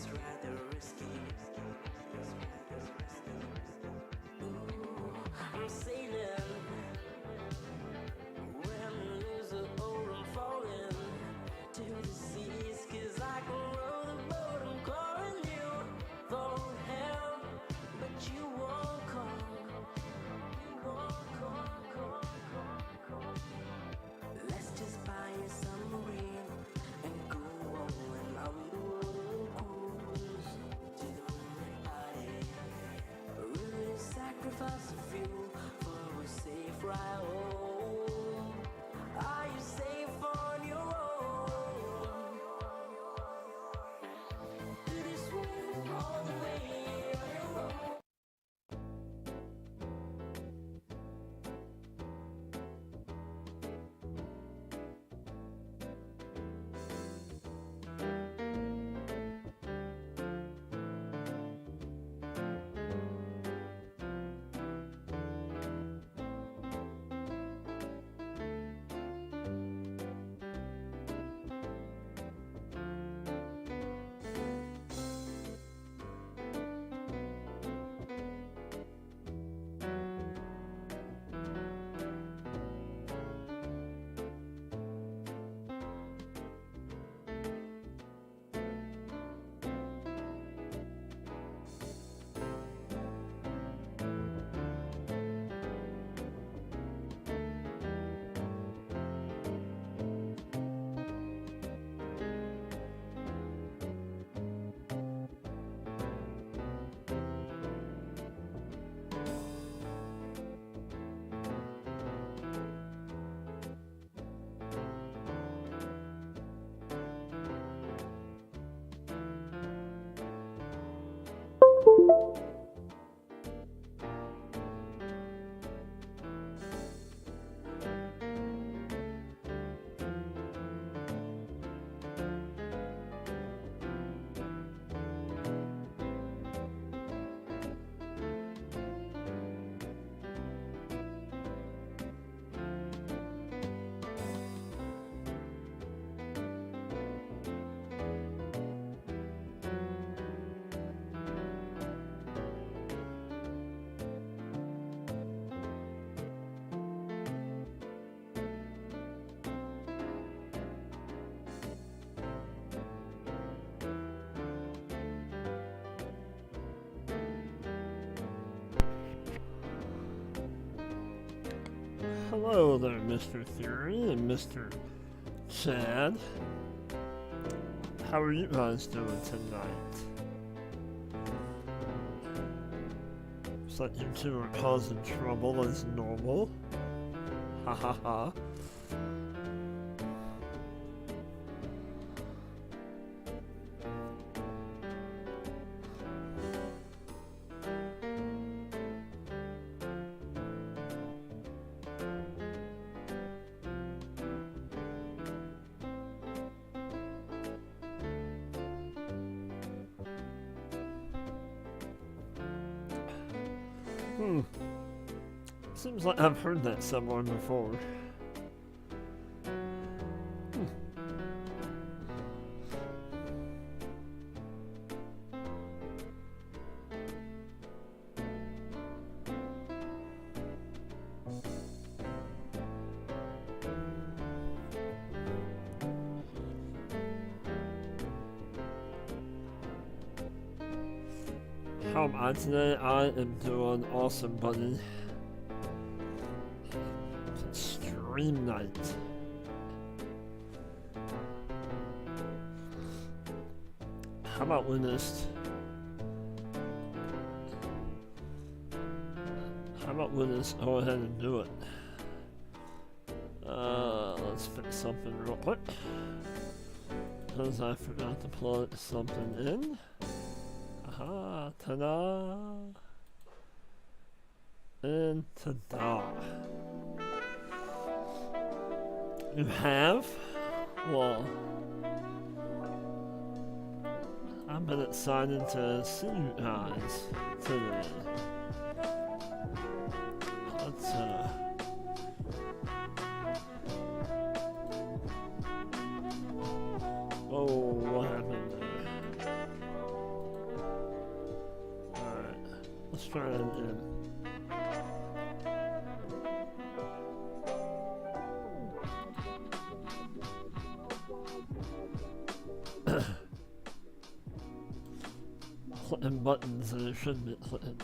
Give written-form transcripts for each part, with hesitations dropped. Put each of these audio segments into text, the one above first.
rather risky. Ooh, I'm sailing. When there's a boat, I'm falling to the seas. 'Cause I can row the boat, I'm calling you for help, but you won't come. You won't come. Let's just buy a submarine and go rolling on the water cruise to the moon and party. Really sacrifice a few for a safe ride home. Are you safe on your own? Did you swim all the way on your own? Hello there, Mr. Theory and Mr. Chad. How are you guys doing tonight? Looks like you two are causing trouble as normal. Ha ha ha. Seems like I've heard that somewhere before. How am I today? I am doing awesome, buddy. Stream night. How about we just... go ahead and do it? Let's fix something real quick. Because I forgot to plug something in. Aha, ta-da! And ta-da! You have? Well, I've been excited to see you guys today. Let's oh, what happened there? Let's try it again. Clicking buttons that it shouldn't be clicking.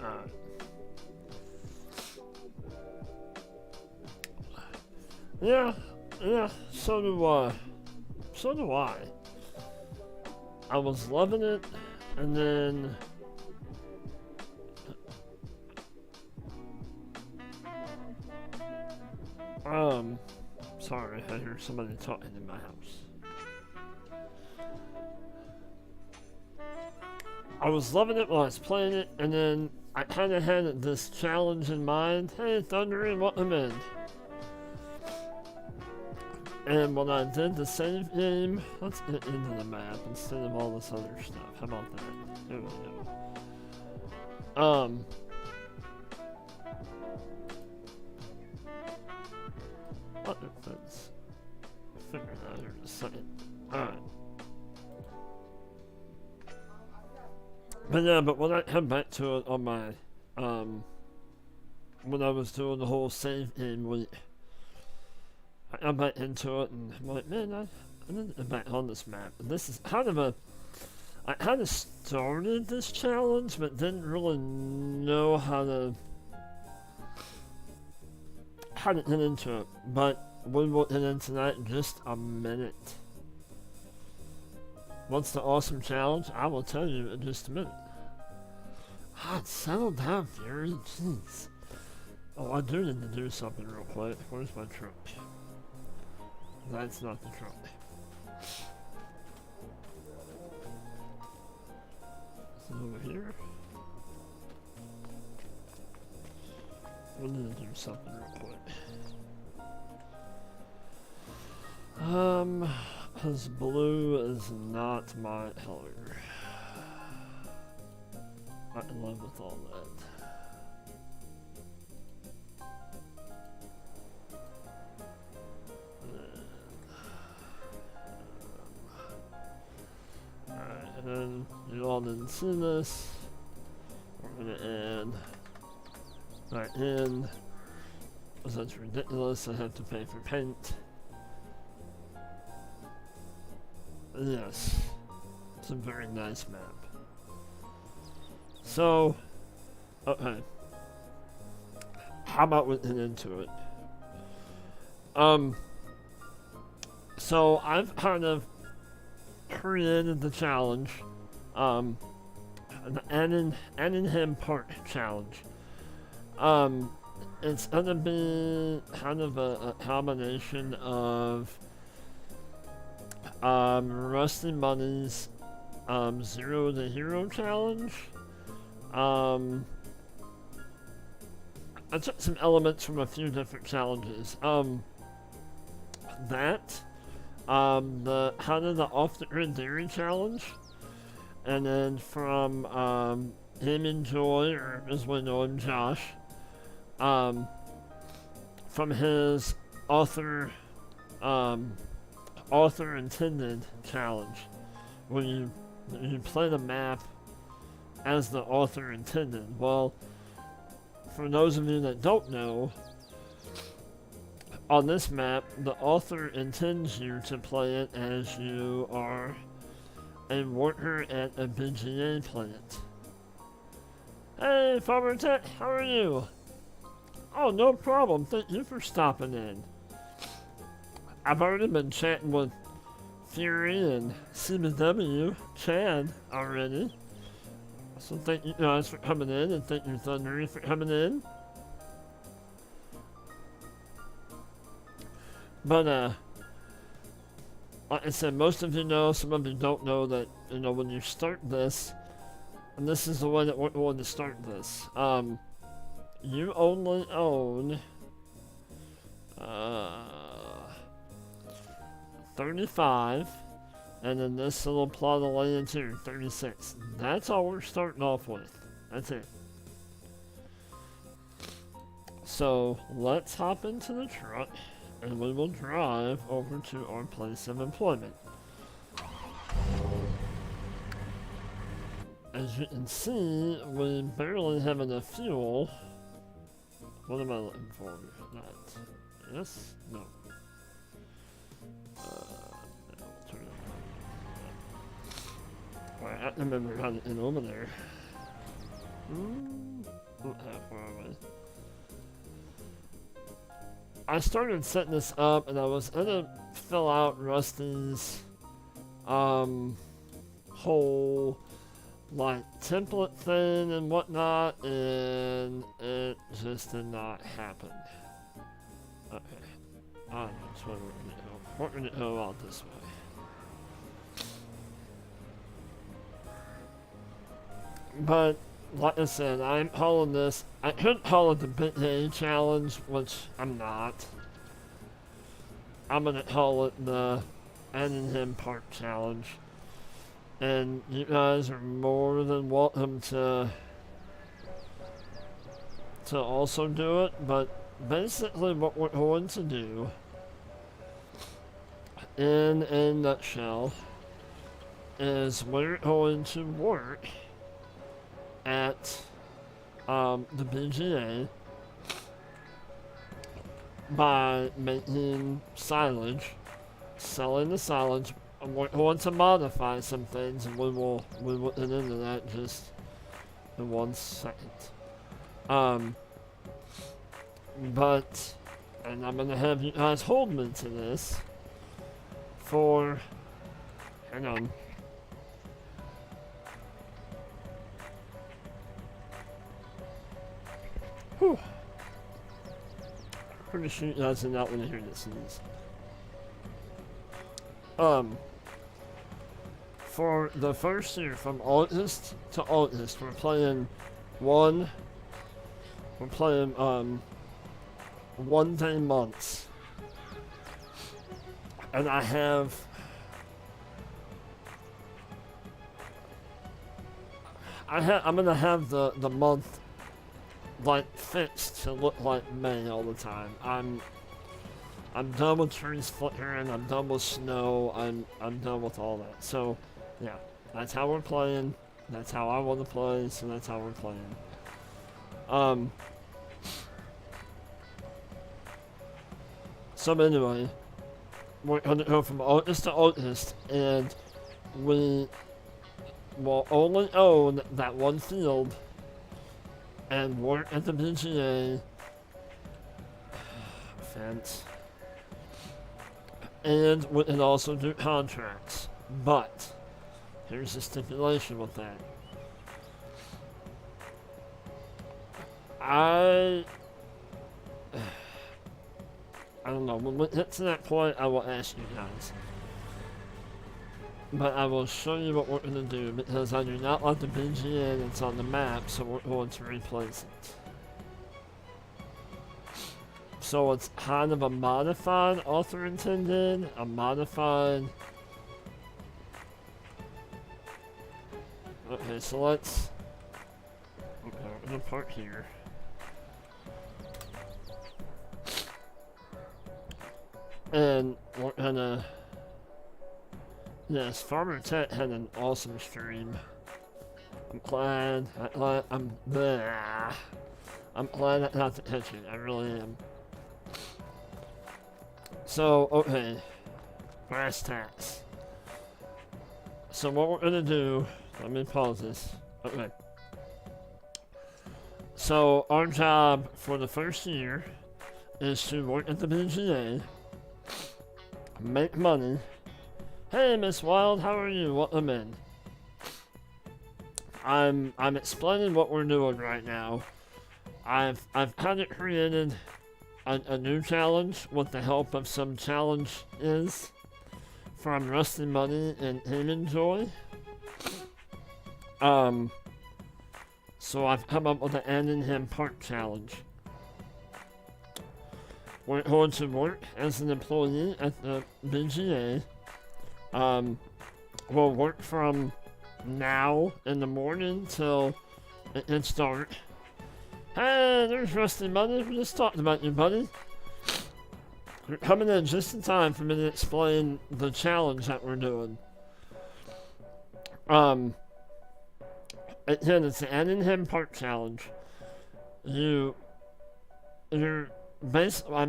Alright. Yeah, so do I. So do I. I was loving it, and then sorry, I hear somebody talking in my house. I was loving it while I was playing it, and then I kind of had this challenge in mind. Hey, Thundering, welcome in. And when I did the save game, let's get into the map instead of all this other stuff. How about that? There we go. What if that's figure it out here in a second. Alright. But yeah, but when I come back to it on my, when I was doing the whole save game week, I got back into it and I'm like, man, I need to get back on this map. And this is kind of I kind of started this challenge, but didn't really know how to get into it. But we will get into that in just a minute. What's the awesome challenge? I will tell you in just a minute. God, settle down, Fury. Jeez. Oh, I do need to do something real quick. Where's my truck? That's not the truck. Is it over here? We need to do something real quick. Because blue is not my color. I'm in love with all that. Alright, and then you all didn't see this. We're gonna add right in. Because that's ridiculous, I have to pay for paint. Yes, it's a very nice map. So, okay. How about we get into it? So I've kind of created the challenge, the Attingham Park challenge. It's gonna be kind of a combination of Rusty Money's Zero to Hero challenge. I took some elements from a few different challenges. The kind of the off the grid dairy challenge, and then from him and Joy, or as we know him, Josh, from his author intended challenge, when you play the map as the author intended. Well, for those of you that don't know, on this map, the author intends you to play it as you are a worker at a BGA plant. Hey, Farmer Tech, how are you? Oh, no problem. Thank you for stopping in. I've already been chatting with Fury and CBW, Chad, already. So thank you guys for coming in, and thank you, Thundery, for coming in. But, like I said, most of you know, some of you don't know that, you know, when you start this, and this is the way that we're going to start this, you only own, 35, and then this little plot of land here, 36. That's all we're starting off with. That's it. So, let's hop into the truck, and we will drive over to our place of employment. as you can see, we barely have enough fuel. What am I looking for? That. Yes? No. No, turn it on. Alright, I remember how to get over there. Where am I? I started setting this up and I was gonna fill out Rusty's whole like template thing and whatnot, and it just did not happen. Okay. I don't know, it's what we're gonna go out this way. But like I said, I'm calling this, I could call it the Big A Challenge, which I'm not. I'm gonna call it the Attingham Park Challenge. And you guys are more than welcome to also do it, but basically what we're going to do, in a nutshell, is we're going to work at the BGA by making silage, selling the silage. We're going to modify some things, and we will get into that just in 1 second. But, and I'm gonna have you guys hold me to this for, hang on. Whew. Pretty sure you guys are not want to hear this news. For the first year, from August to August, we're playing 1 day months. And I'm gonna have the month like fixed to look like May all the time. I'm done with trees flickering, I'm done with snow, I'm done with all that. So yeah, that's how we're playing. That's how I want to play, so that's how we're playing. So anyway, we're gonna go from August to August, and we will only own that 1 field and work at the BGA fence. And we can also do contracts, but here's the stipulation with that. I don't know, when we get to that point, I will ask you guys. But I will show you what we're going to do, because I do not like the BGA that's on the map, so we're going to replace it. So it's kind of a modified author intended, a modified... Okay, so let's... Okay, we're going to park here. And we're gonna... Yes, Farmer Tet had an awesome stream. I'm glad I got to catch it, I really am. So, okay. Brass tacks. So what we're gonna do... Let me pause this. Okay. So, our job for the first year is to work at the BGA, make money. Hey, Miss Wild, how are you? Welcome in. I'm explaining what we're doing right now. I've kind of created a new challenge with the help of some challenges from Rusty Money and Heyman Joy. So I've come up with the Attingham Park Challenge. We're going to work as an employee at the BGA. We'll work from now in the morning till it gets dark. Hey, there's Rusty Money. We just talked about you, buddy. You're coming in just in time for me to explain the challenge that we're doing. again, it's the Attingham Park Challenge. You, I'm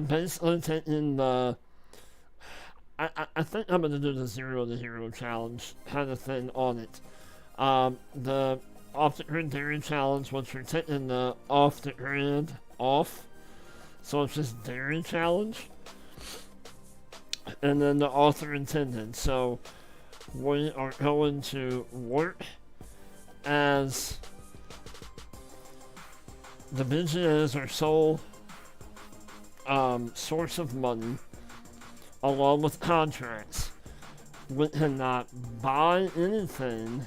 basically taking the. I think I'm gonna do the Zero to Hero challenge kind of thing on it. The off the grid dairy challenge, which you're taking the off the grid off, so it's just dairy challenge, and then the author intended. So we are going to work as the BGA is our sole source of money, along with contracts. We cannot buy anything,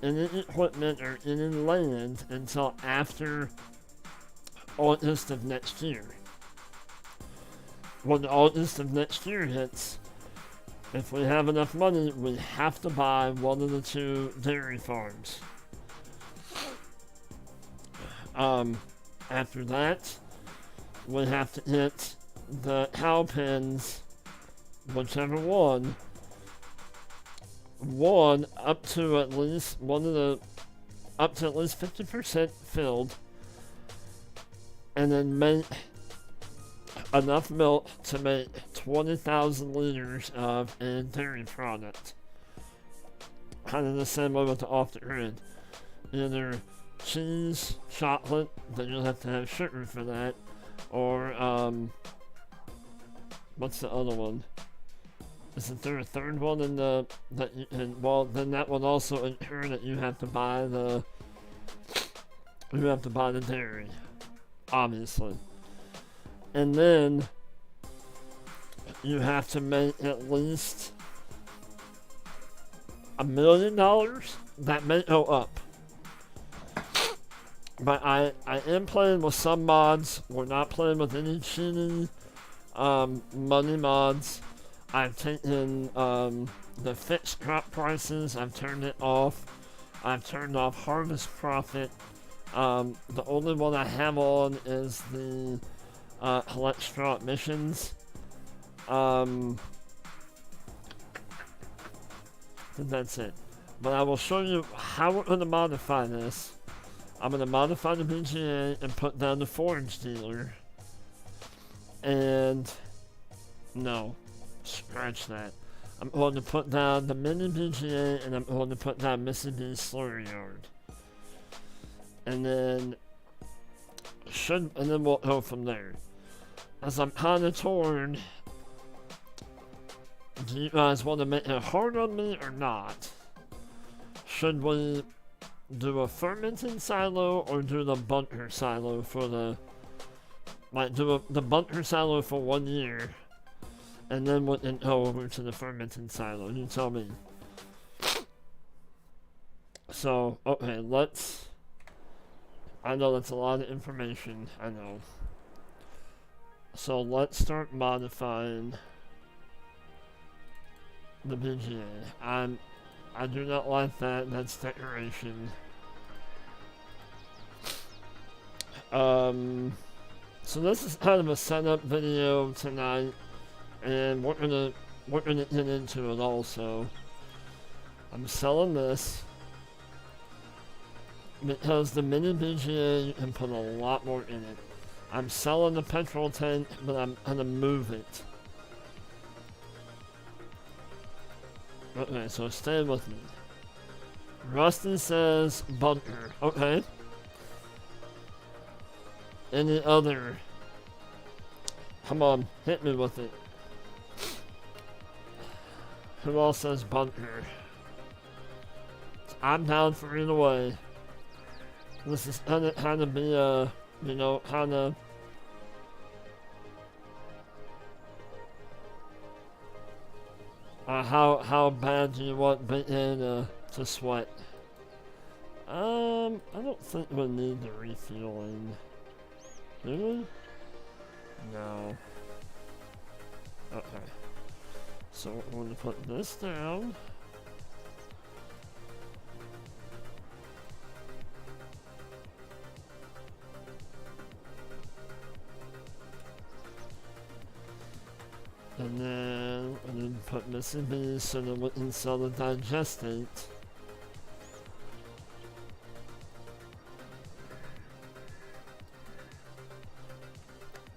any equipment or any land until after August of next year. When August of next year hits, if we have enough money, we have to buy one of the two dairy farms. After that, we have to hit the cow pens, whichever one up to at least 50% filled, and then make enough milk to make 20,000 liters of a dairy product. Kind of the same way with the off the grid. Either cheese, chocolate, then you'll have to have sugar for that, or what's the other one? Isn't there a third one in the that you can, well, then that would also ensure that you have to buy the dairy, obviously. And then you have to make at least $1 million. That may go up. But I am playing with some mods. We're not playing with any cheating money mods. I've taken the fixed crop prices. I've turned it off. I've turned off harvest profit. The only one I have on is the collect straw missions. That's it. But I will show you how we're going to modify this. I'm going to modify the BGA and put down the forage dealer. And no, scratch that. I'm going to put down the mini BGA and I'm going to put down Missy B's slurry yard. And then we'll go from there. As I'm kind of torn, do you guys want to make it hard on me or not? Should we do a fermenting silo or do the bunker silo for the, like, the bunker silo for 1 year and then we can go over to the fermenting silo? You tell me. So, okay, I know that's a lot of information, I know. So let's start modifying the BGA. I do not like that. That's decoration. So this is kind of a setup video tonight, and we're gonna get into it also. I'm selling this because the mini BGA, you can put a lot more in it. I'm selling the petrol tank, but I'm gonna move it. Okay, so stay with me. Rusty says bunker. Okay. Any other? Come on, hit me with it. Who else says bunker? I'm down for either way. This is gonna kind of be a, you know, kind of. How bad do you want Bacon to sweat? I don't think we need the refueling. Do we? No. Okay. So we're going to put this down. And then I'm going to put Missy B so that we can sell the digestate.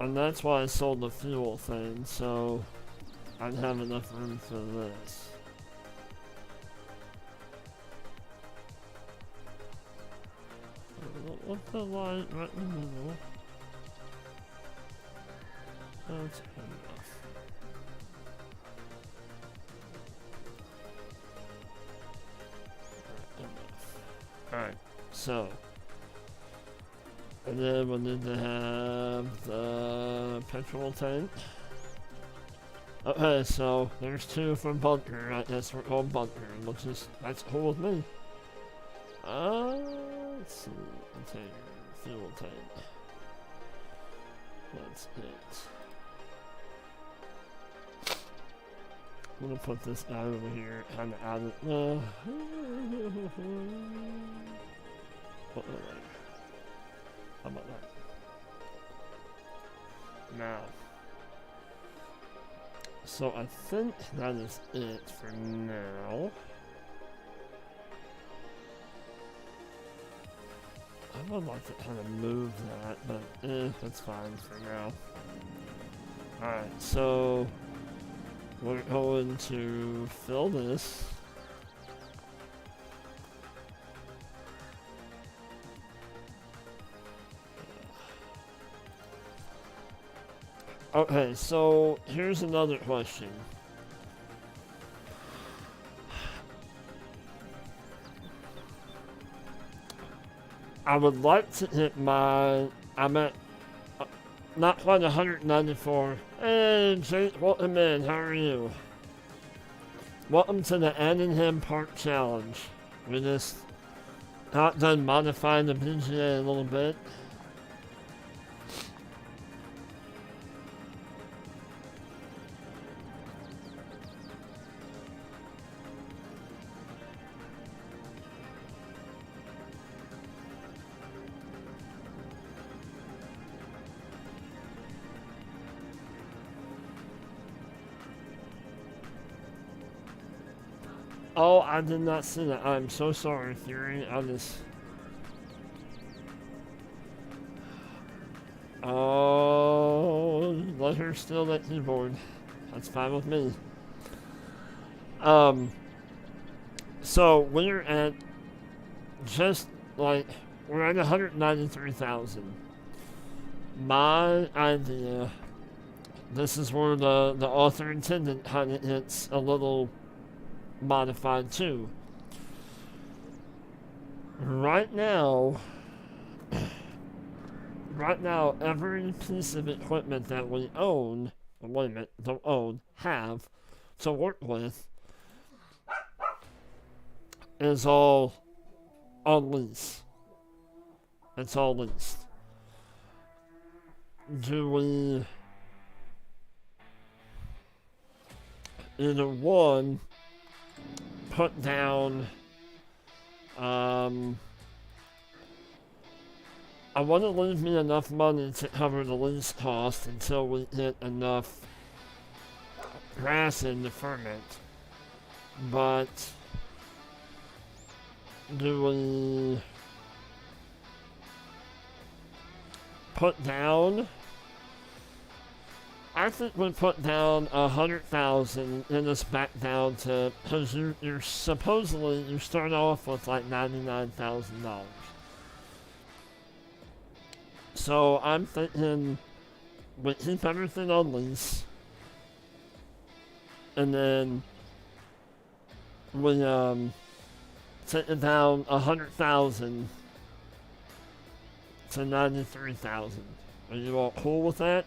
And that's why I sold the fuel thing, so I'd have enough room for this. What's the line right in the middle? That's enough. Alright, so. And then we'll need to have the petrol tank. Okay, so there's 2 from bunker. I guess we're going bunker, which is, that's cool with me. Let's see. Container, fuel tank. That's it. I'm gonna put this guy over here, kind of out of it. How about that? Now. So I think that is it for now. I would like to kind of move that, but that's fine for now. Alright, so we're going to fill this. Okay, so here's another question. I would like to hit my, I'm at not quite 194. Hey, Jake, welcome in, how are you? Welcome to the Attingham Park Challenge. We just got done modifying the PGA a little bit. Oh, I did not see that. I'm so sorry, Fury. I just... Oh, let her steal that keyboard. That's fine with me. So we're at just like, we're at 193,000. My idea, this is where the author intended kind of hits a little modified too. Right now, every piece of equipment that we own, wait a minute, don't own, have to work with, is all on lease. It's all leased. Do we either one, put down, I want to leave me enough money to cover the lease cost until we hit enough grass in the ferment. But do we put down? I think we put down 100,000 and it's back down to, because you're supposedly, you start off with like $99,000. So I'm thinking we keep everything on lease, and then we take it down 100,000 to 93,000. Are you all cool with that?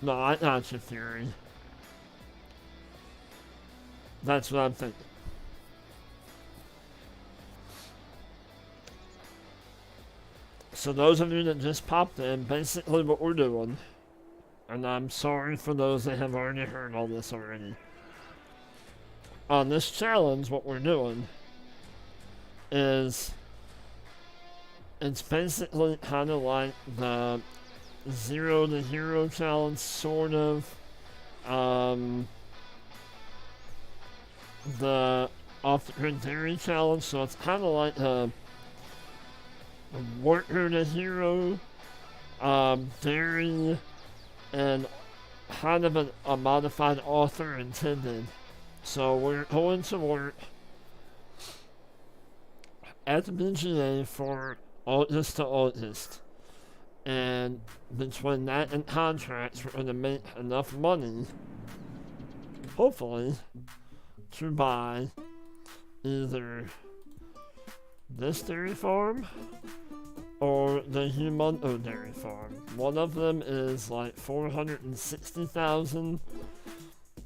No, I got your theory. That's what I'm thinking. So those of you that just popped in, basically what we're doing, and I'm sorry for those that have already heard all this already. On this challenge, what we're doing is, it's basically kind of like the 0 to hero challenge, sort of. The off-grid theory challenge, so it's kind of like a worker to hero Dairy and kind of a modified author intended. So we're going to work at the BGA for August to August. And between that and contracts, we're going to make enough money, hopefully, to buy either this dairy farm or the Humundo dairy farm. One of them is like 460,000,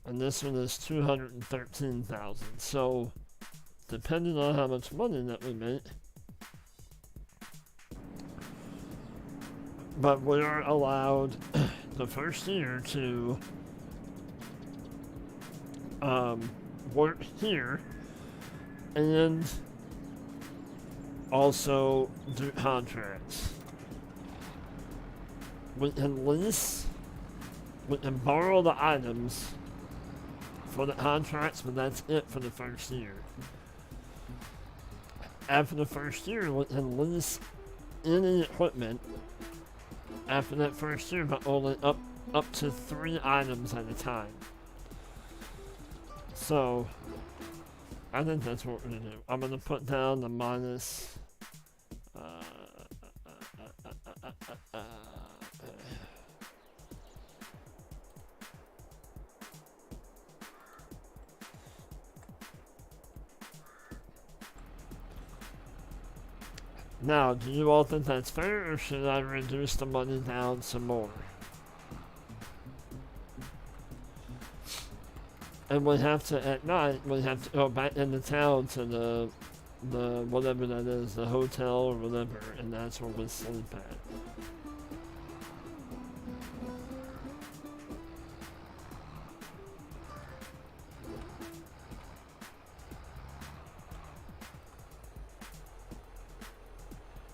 and this one is 213,000. So, depending on how much money that we make, but we are allowed the first year to work here and also do contracts. We can lease, we can borrow the items for the contracts, but that's it for the first year. After the first year, we can lease any equipment after that first year, but only up to 3 items at a time. So, I think that's what we're gonna do. I'm gonna put down the minus. Now, do you all think that's fair, or should I reduce the money down some more? And we have to, at night, we have to go back into town to the whatever that is, the hotel or whatever, and that's where we sleep at.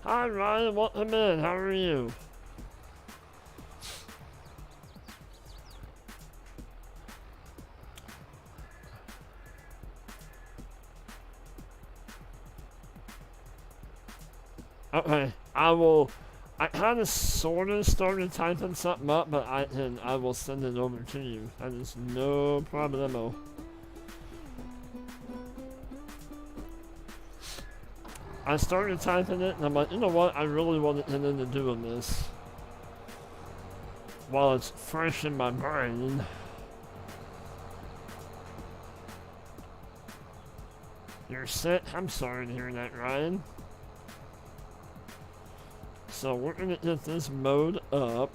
Hi Ryan, welcome in, how are you? Okay, I kind of sort of started typing something up, but I will send it over to you. That is no problemo. I started typing it, and I'm like, you know what? I really want to get into doing this while it's fresh in my brain. You're sick? I'm sorry to hear that, Ryan. So we're gonna get this mode up.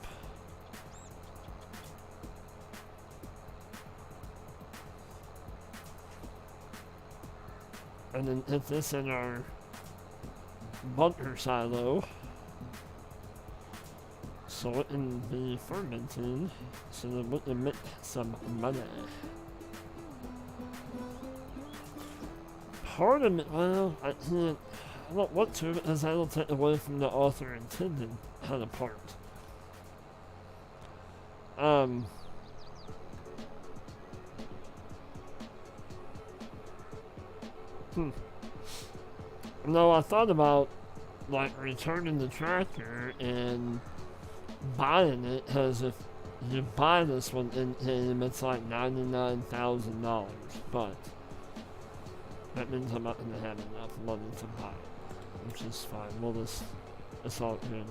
And then hit this in our bunker silo. So it can be fermenting, so that we can make some money. Part of it, well, I can't. I don't want to because that'll take away from the author intended kind of part. No, I thought about like returning the tractor and buying it, because if you buy this one in game, it's like $99,000, but that means I'm not gonna have enough money to buy it, which is fine. It's all good.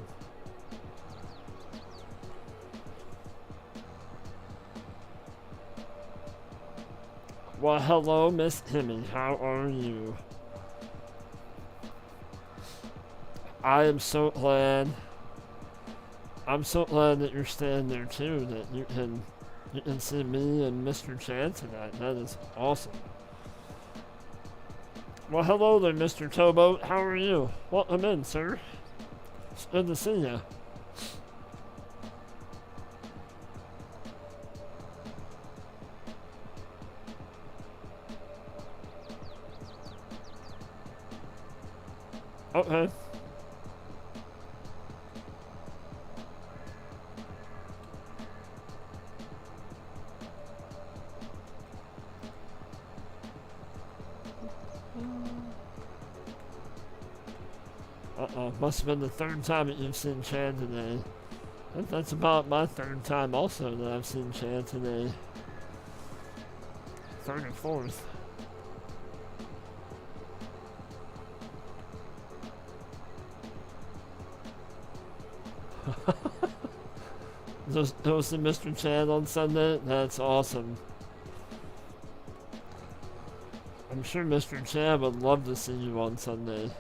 Well, hello, Miss Timmy. How are you? I am so glad. I'm so glad that you're staying there too. That you can see me and Mr. Chad tonight. That is awesome. Well, hello there, Mr. Towboat. How are you? Welcome in, sir. It's good to see you. Okay. Uh-oh, must have been the third time that you've seen Chad today. That's about my third time also that I've seen Chad today. Third or fourth. Just hosting Mr. Chad on Sunday? That's awesome. I'm sure Mr. Chad would love to see you on Sunday.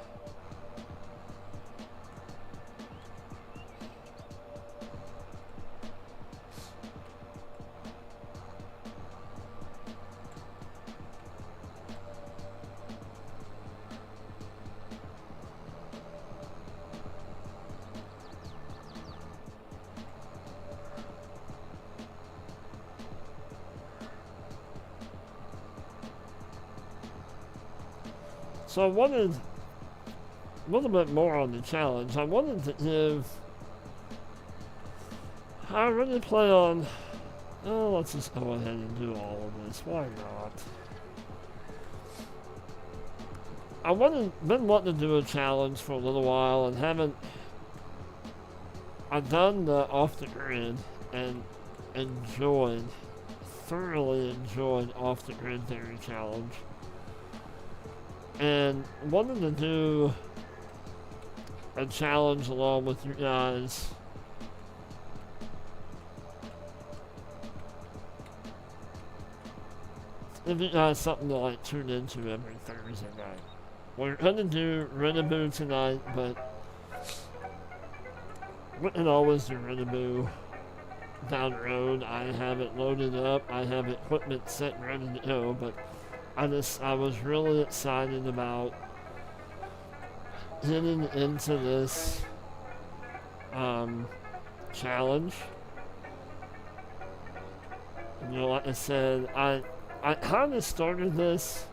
So I wanted a little bit more on the challenge. I wanted to give... I really play on... Oh, let's just go ahead and do all of this. Why not? Been wanting to do a challenge for a little while and haven't... I've done the off the grid and thoroughly enjoyed off the grid theory challenge. And wanted to do a challenge along with you guys. Give you guys something to like tune into every Thursday night. We're gonna do Renaboo tonight, but we can always do Renaboo down the road. I have it loaded up. I have equipment set and ready to go, but I was really excited about getting into this challenge. You know, like I said, I kind of started this.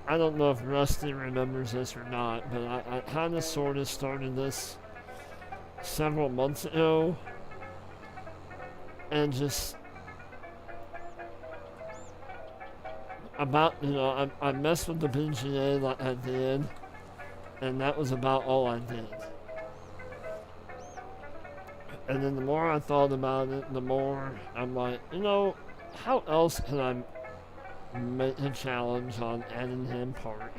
I don't know if Rusty remembers this or not, but I kind of sort of started this several months ago, and just about, you know, I messed with the BGA like I did, and that was about all I did. And then the more I thought about it, the more I'm like, you know, how else can I make a challenge on Attingham Park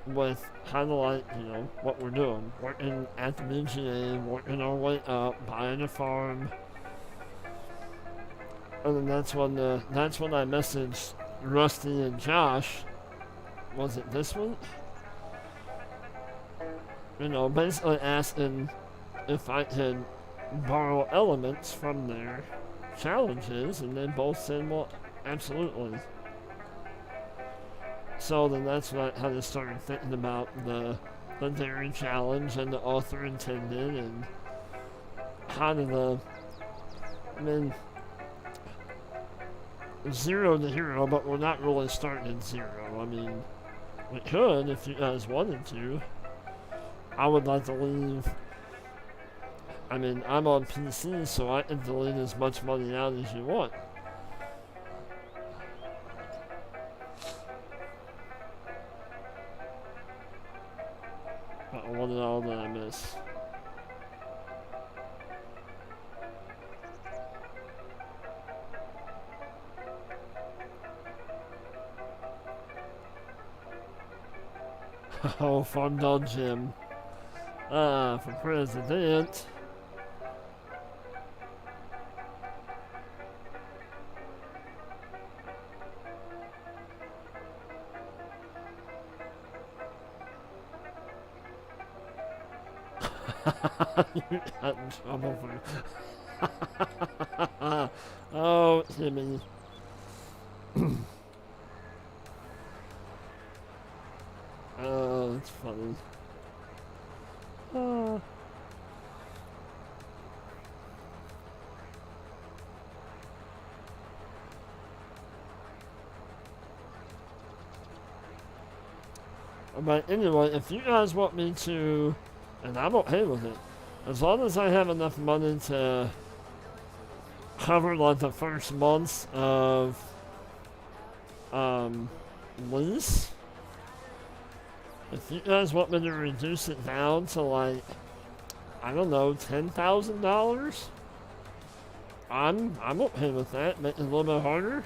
with kind of like, you know, what we're doing, working at the BGA, working our way up, buying a farm. And then that's when I messaged Rusty and Josh. Was it this one? You know, basically asking if I could borrow elements from their challenges, and they both said, well, absolutely. So then that's when I kind of started thinking about the dairy challenge and the author intended, and kind of zero to hero, but we're not really starting at zero. I mean, we could if you guys wanted to. I would like to leave. I mean, I'm on PC, so I can delete as much money out as you want. But what did all that I miss? Oh, Farm Dog Jim. For president. You got in trouble for... Oh, Timmy. Oh, that's funny. Oh. But anyway, if you guys want me to, and I'm okay with it, as long as I have enough money to cover like the first months of lease. If you guys want me to reduce it down to like I don't know, $10,000? I'm okay with that. Make it a little bit harder.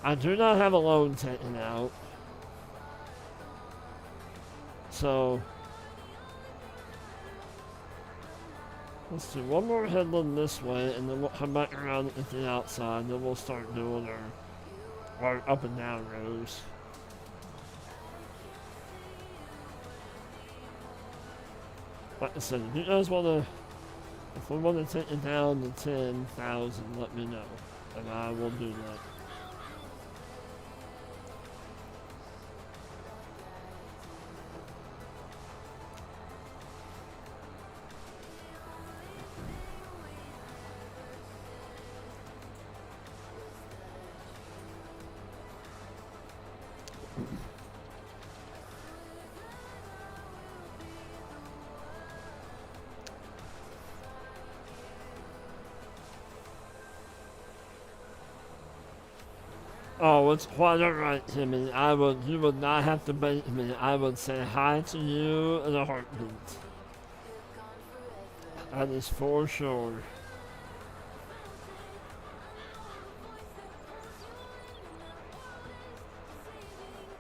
I do not have a loan taken out. So let's do one more headland this way, and then we'll come back around at the outside, and then we'll start doing our up and down rows. Like I said, if you guys want to, if we want to take it down to 10,000, let me know, and I will do that. Oh, it's quite alright, Timmy. You would not have to bait me. I would say hi to you in a heartbeat. That is for sure.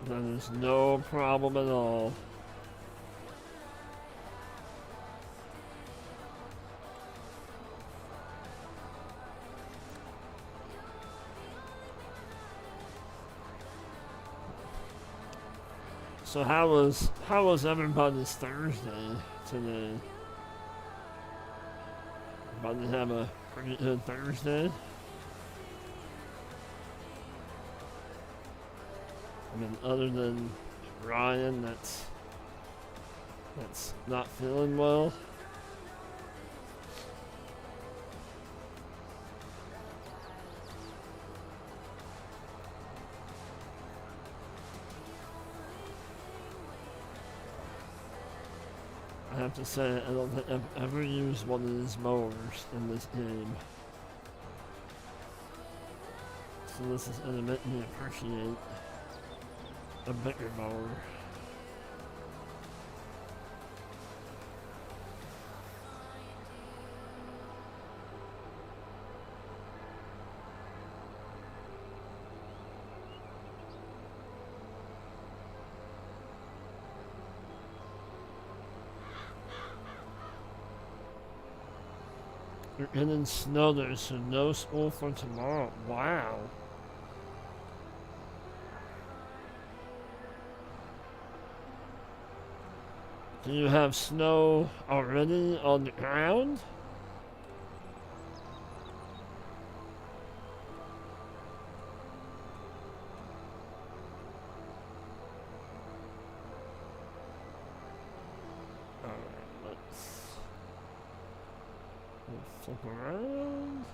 That is no problem at all. So how was everybody's Thursday today? Everybody have a pretty good Thursday? I mean, other than Ryan, that's not feeling well. I have to say, I don't think I've ever used one of these mowers in this game. So this is gonna make me appreciate a bigger mower. You're getting snow there, so no school for tomorrow. Wow. Do you have snow already on the ground? Flip around.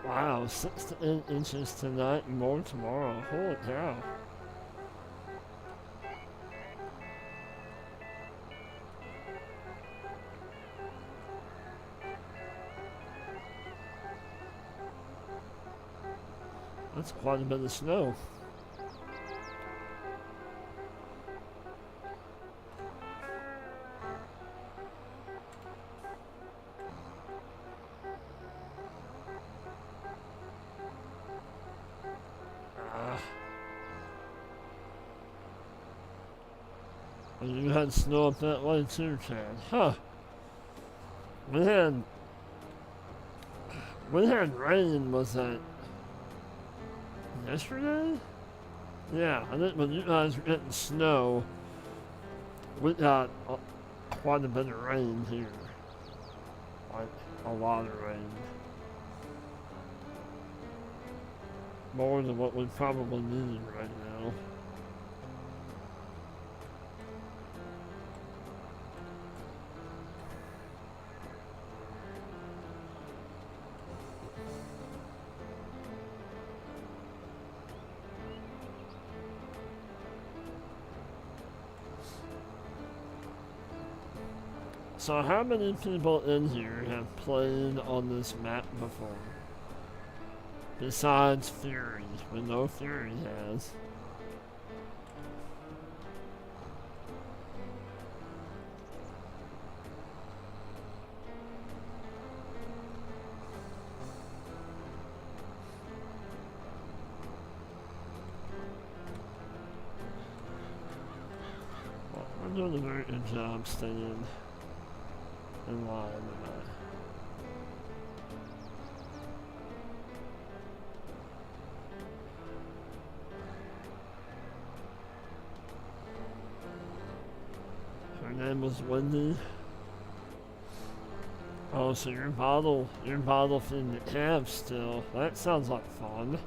Wow, 6 to 8 inches tonight and more tomorrow. Holy cow. That's quite a bit of snow. You had snow up that way too, Chad. Huh. We had rain, was that yesterday? Yeah, I think when you guys were getting snow, we got quite a bit of rain here. Like, a lot of rain. More than what we probably need right now. So how many people in here have played on this map before? Besides Fury. We know Fury has. Well, we're doing a very good job staying in line tonight. Her name was Wendy. Oh, so your bottle thing you have still. That sounds like fun.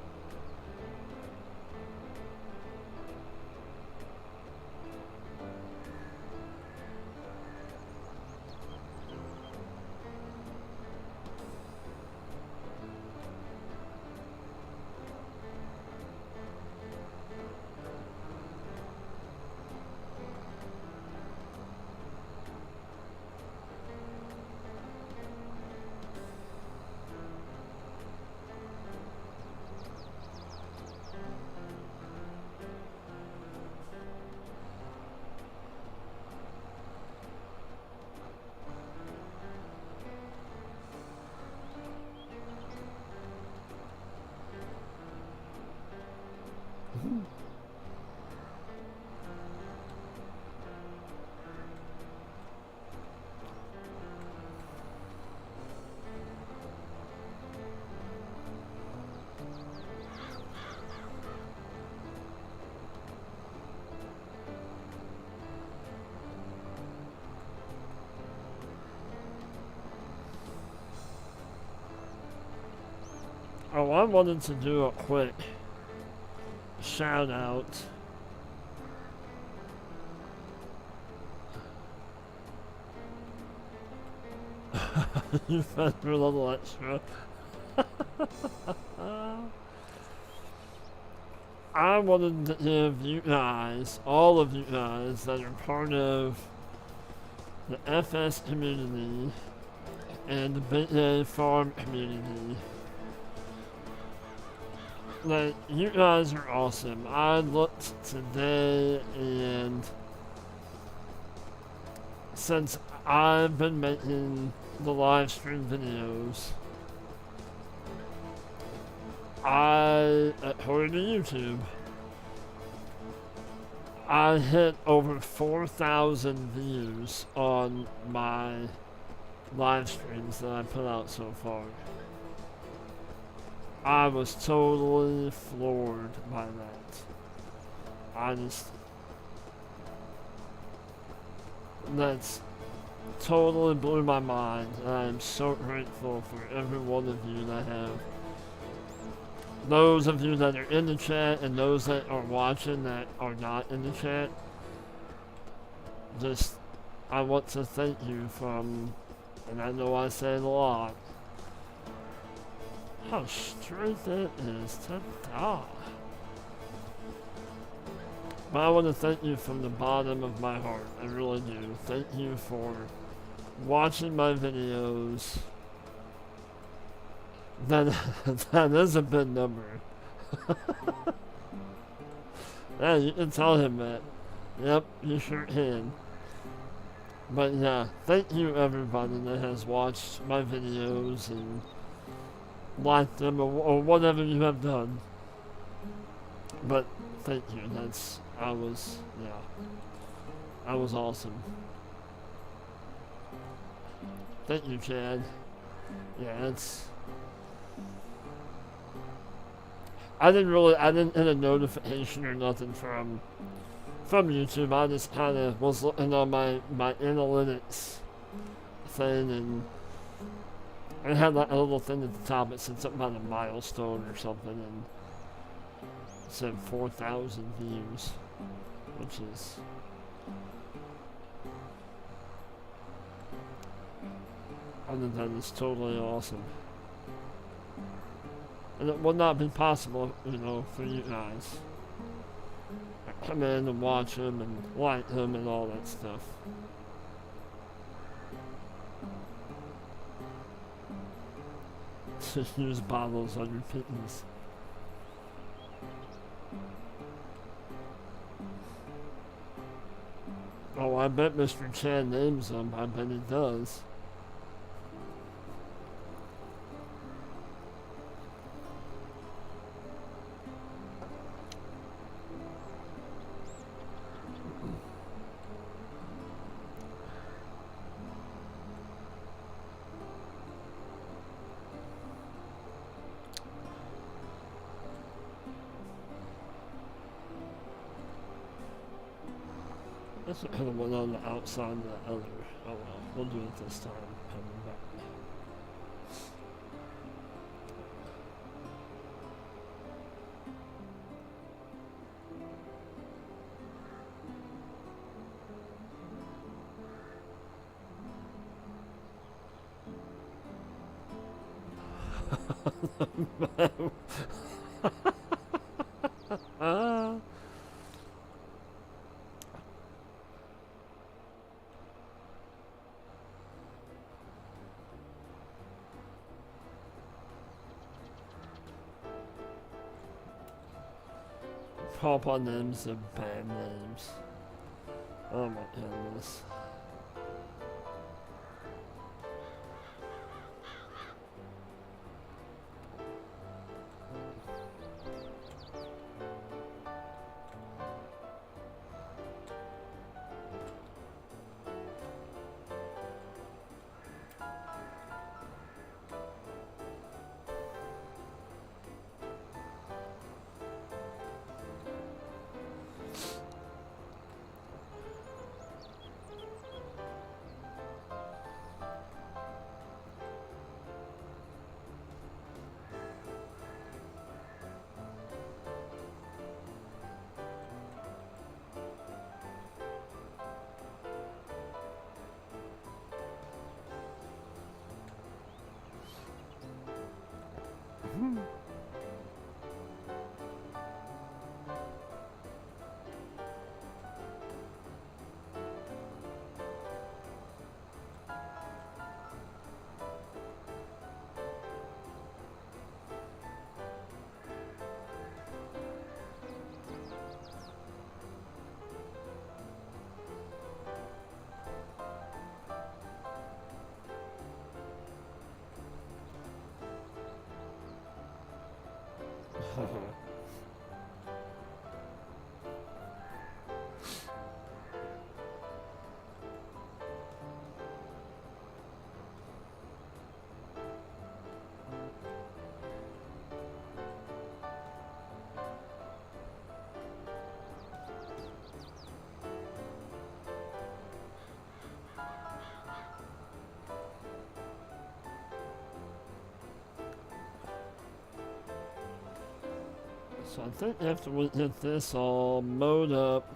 Oh, I wanted to do a quick shout out. You found a little extra. I wanted to give you guys, all of you guys that are part of the FS community and the Big A Farm community, like, you guys are awesome. I looked today, and since I've been making the live stream videos, according to YouTube, I hit over 4,000 views on my live streams that I put out so far. I was totally floored by that. That's totally blew my mind, and I am so grateful for every one of you that have. Those of you that are in the chat and those that are watching that are not in the chat, I want to thank you from, and I know I say it a lot, how straight that is to die. But I want to thank you from the bottom of my heart. I really do. Thank you for watching my videos. That is a big number. Yeah, you can tell him that. Yep, you sure can. But yeah, thank you everybody that has watched my videos and liked them or whatever you have done. But thank you. I was awesome. Thank you, Chad. Yeah, I didn't hit a notification or nothing from YouTube. I just kind of was looking on my analytics thing, and it had like a little thing at the top. It said something about a milestone or something, and it said 4,000 views, which is other than it's totally awesome. And it would not be possible, for you guys to come in and watch them and like them and all that stuff. use bottles on your kittens. Oh, I bet Mr. Chan names them. I bet he does. That's what kind of went on the outside of the other. Oh well, we'll do it this time. Coming back. Papa names are bad names. Oh my goodness. So I think after we get this all mowed up,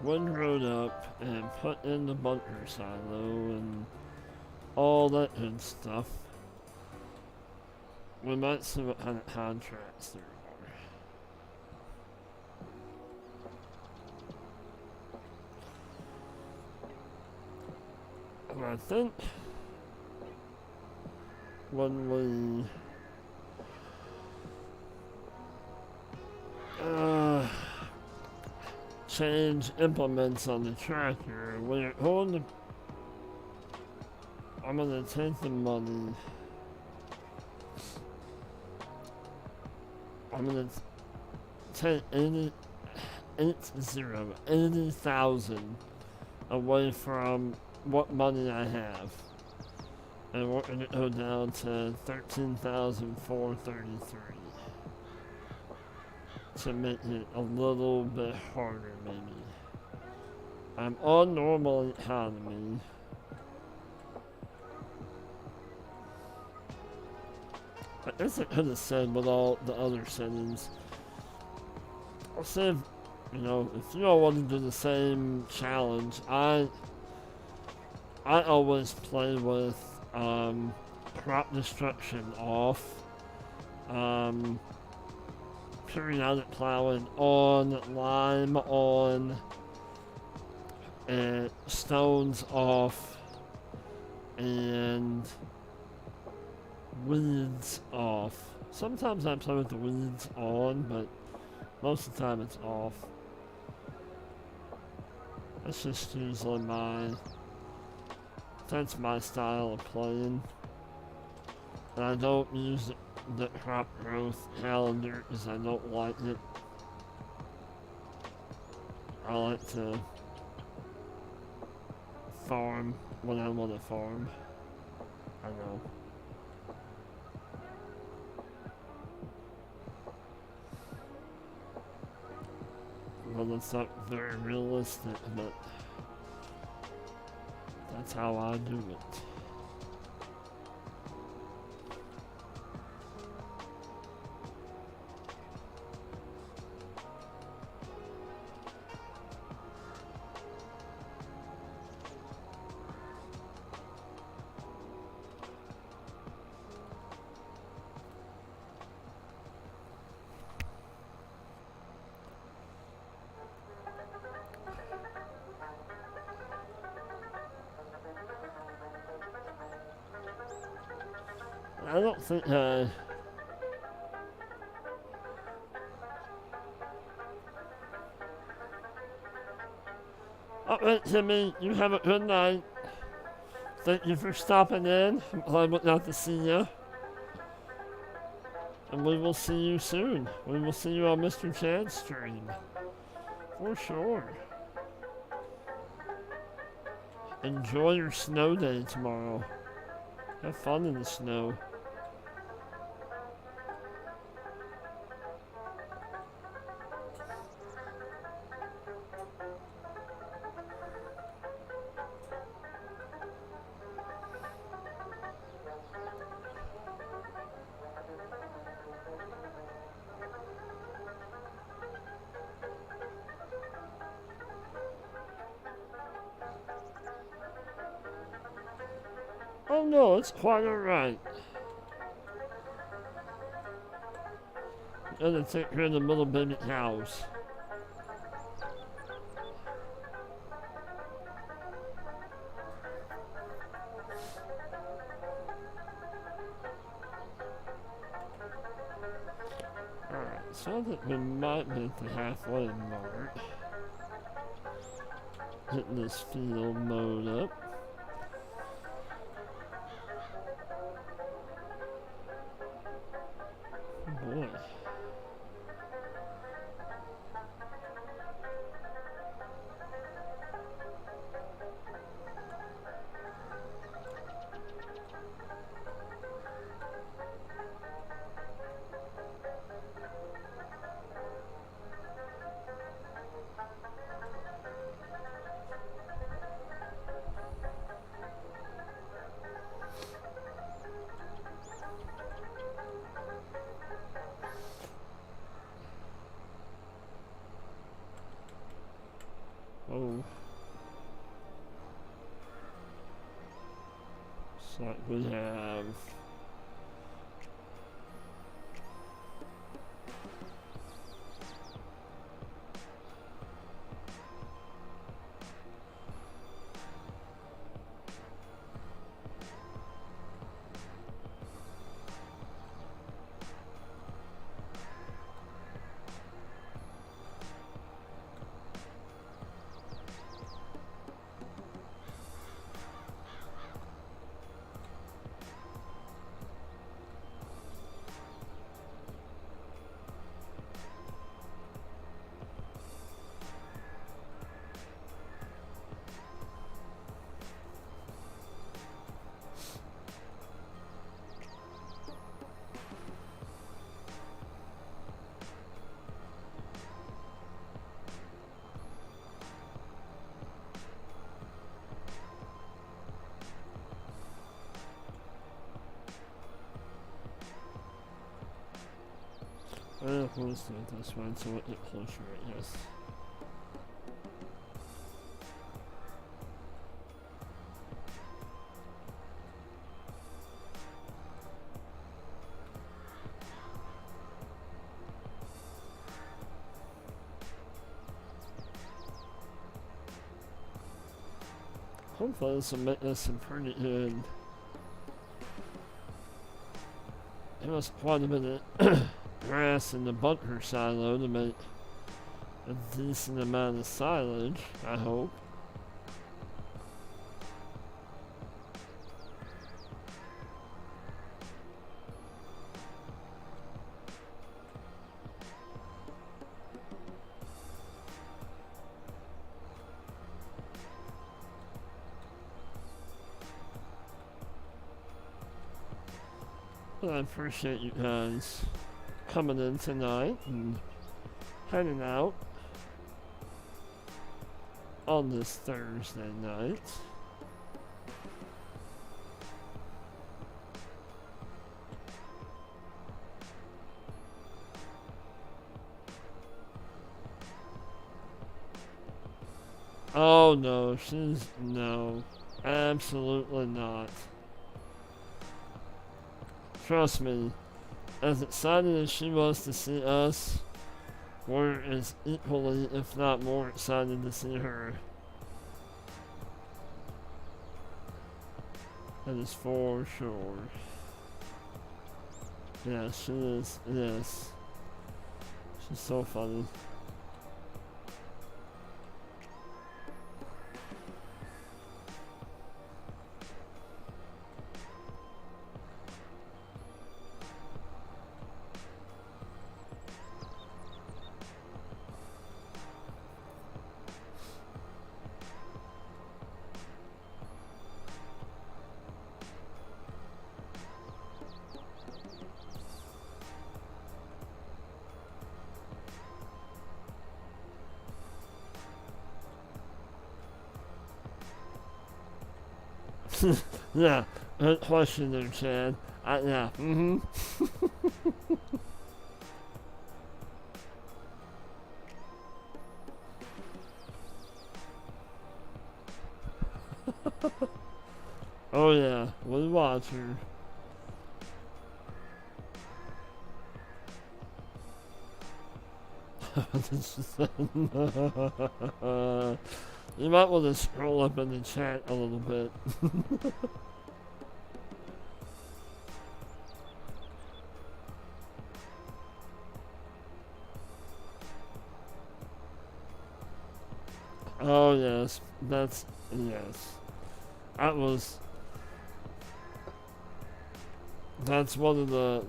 windrowed up, and put in the bunker silo and all that good stuff, we might see what kind of contracts there are. And I think when we change implements on the tractor, we're going to, I'm going to take the money, I'm going to take 80,000 away from what money I have, and we're going to go down to 13,433 to make it a little bit harder, maybe. I'm on normal economy. I guess I could have said with all the other settings. I'll say, if you all want to do the same challenge, I always play with crop destruction off, periodic plowing on, lime on, and stones off, and weeds off. Sometimes I play with the weeds on, but most of the time it's off. That's just usually that's my style of playing. And I don't use the crop growth calendar because I don't like it. I like to farm when I want to farm. I know. Well, it's not very realistic, but that's how I do it. I don't think oh, wait, Timmy, you have a good night. Thank you for stopping in. I'm glad we got to see you. And we will see you soon. We will see you on Mr. Chad's stream. For sure. Enjoy your snow day tomorrow. Have fun in the snow. Oh no, it's quite alright. Gonna take care of the little baby cows. Alright, so I think we might be at the halfway mark. Getting this field mowed up. Boy. Oh. So we have let's do it this one so we'll get closer, I guess. Hopefully this will make us some pretty good there was quite a bit of grass in the bunker silo to make a decent amount of silage, I hope. I appreciate you guys coming in tonight and hanging out on this Thursday night. Oh no, no, absolutely not. Trust me, as excited as she was to see us, we're as equally, if not more excited to see her. That is for sure. Yeah, she is, yes. She's so funny. Yeah, good question there, Chad. Yeah, Oh yeah, we'll watch her. You might want to scroll up in the chat a little bit. Oh yes, yes. That's one of the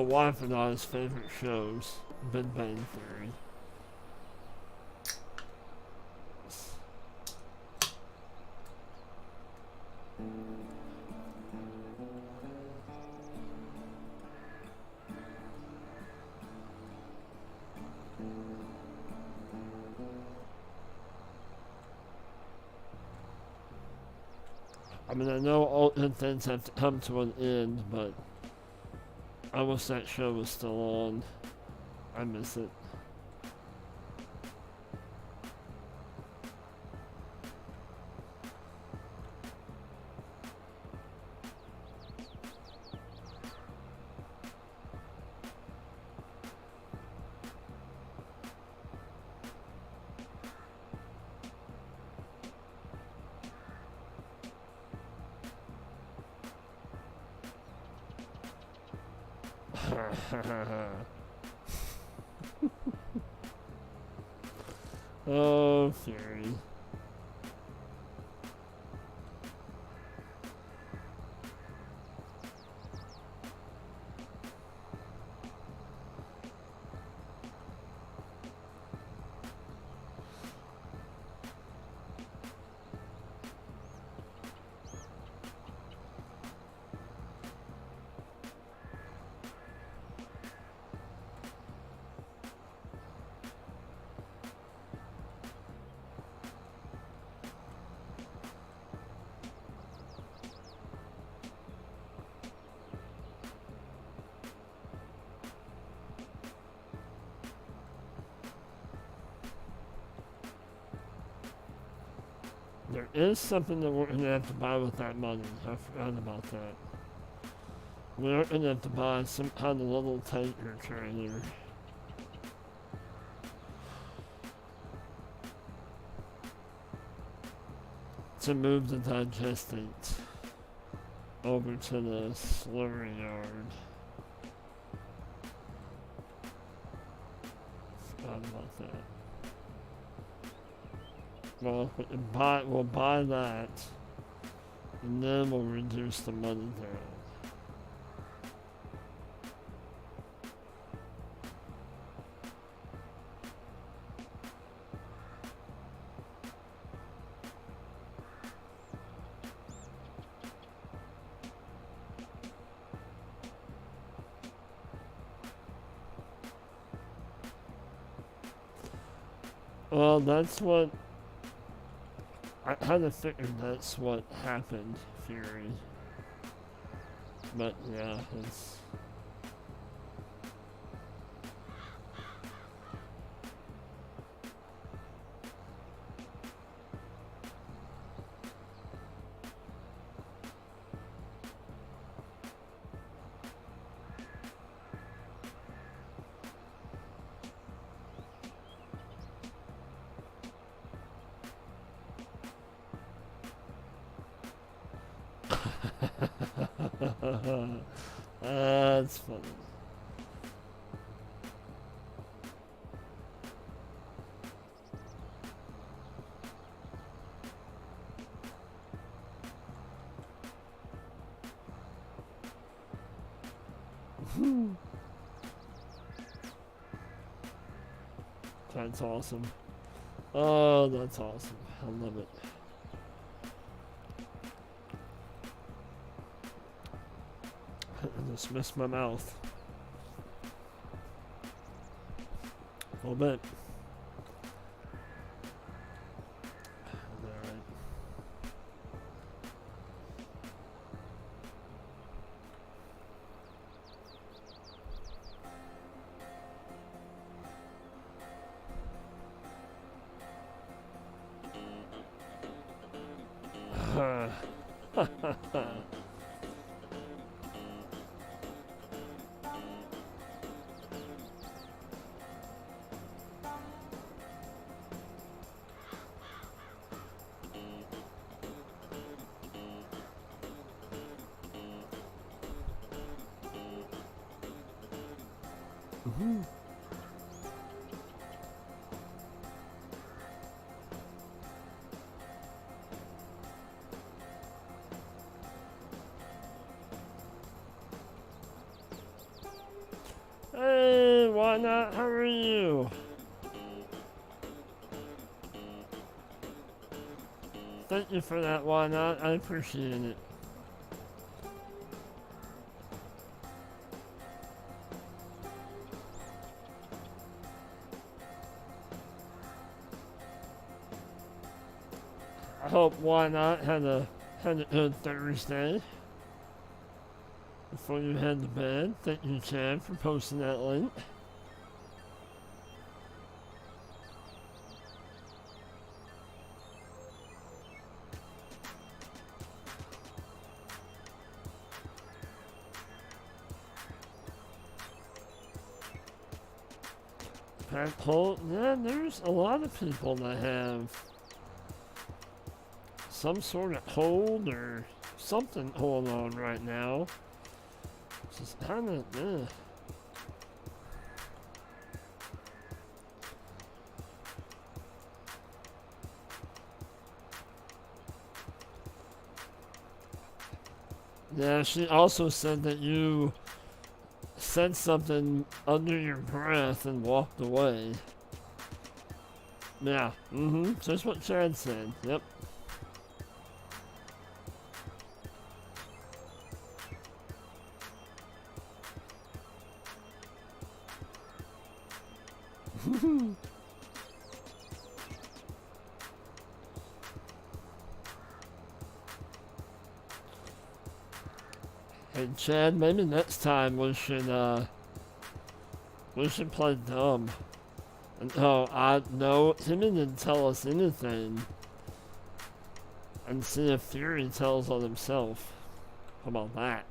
wife and I's favorite shows, Big Bang Theory. I mean, I know all good things have to come to an end, but I wish that show was still on. I miss it. Oh, Fury. There is something that we're gonna have to buy with that money. I forgot about that. We're gonna have to buy some kind of little tanker trailer. To move the digestate over to the slurry yard. How about that? Well, we'll buy that, and then we'll reduce the money down. Well, that's what I kind of figured that's what happened, Fury. But yeah, it's. That's funny. That's awesome. Oh, that's awesome. I love it. I just missed my mouth. A little bit. Hey, why not? How are you? Thank you for that, why not? I appreciate it. I hope why not had a good Thursday. Before you head to bed, thank you, Chad, for posting that link. Pat Holt, yeah, there's a lot of people that have some sort of hold or something going on right now. It's just kind of, Yeah, she also said that you said something under your breath and walked away. Yeah, just what Chad said, yep. Hey Chad, maybe next time we should play dumb. No, Timmy didn't tell us anything. And see if Fury tells on himself. How about that?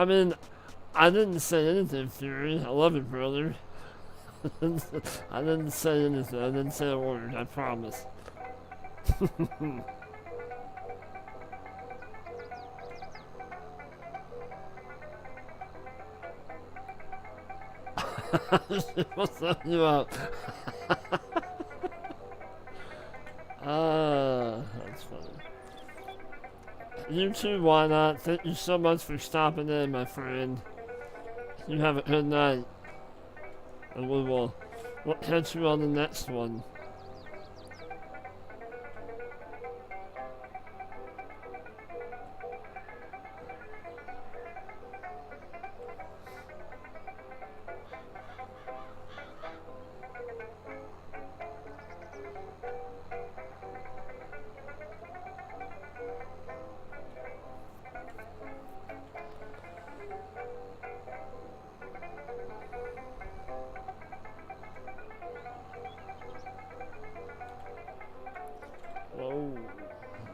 I mean, I didn't say anything, Fury. I love you, brother. I didn't say anything. I didn't say a word. I promise. What's up, you up? That's funny. You too, why not? Thank you so much for stopping in, my friend. You have a good night. And we'll catch you on the next one. Whoa,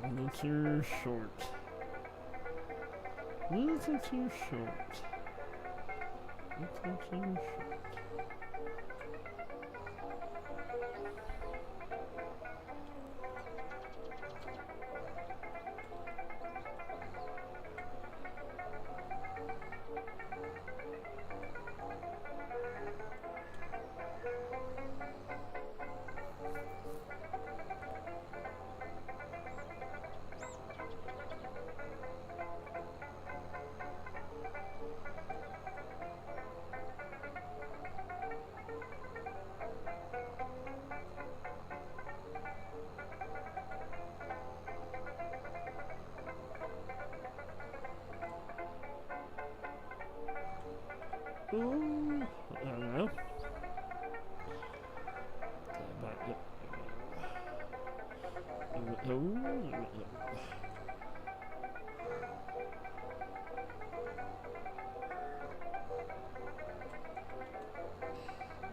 a little too short. A little too short. A little too short. Ooh, I don't know.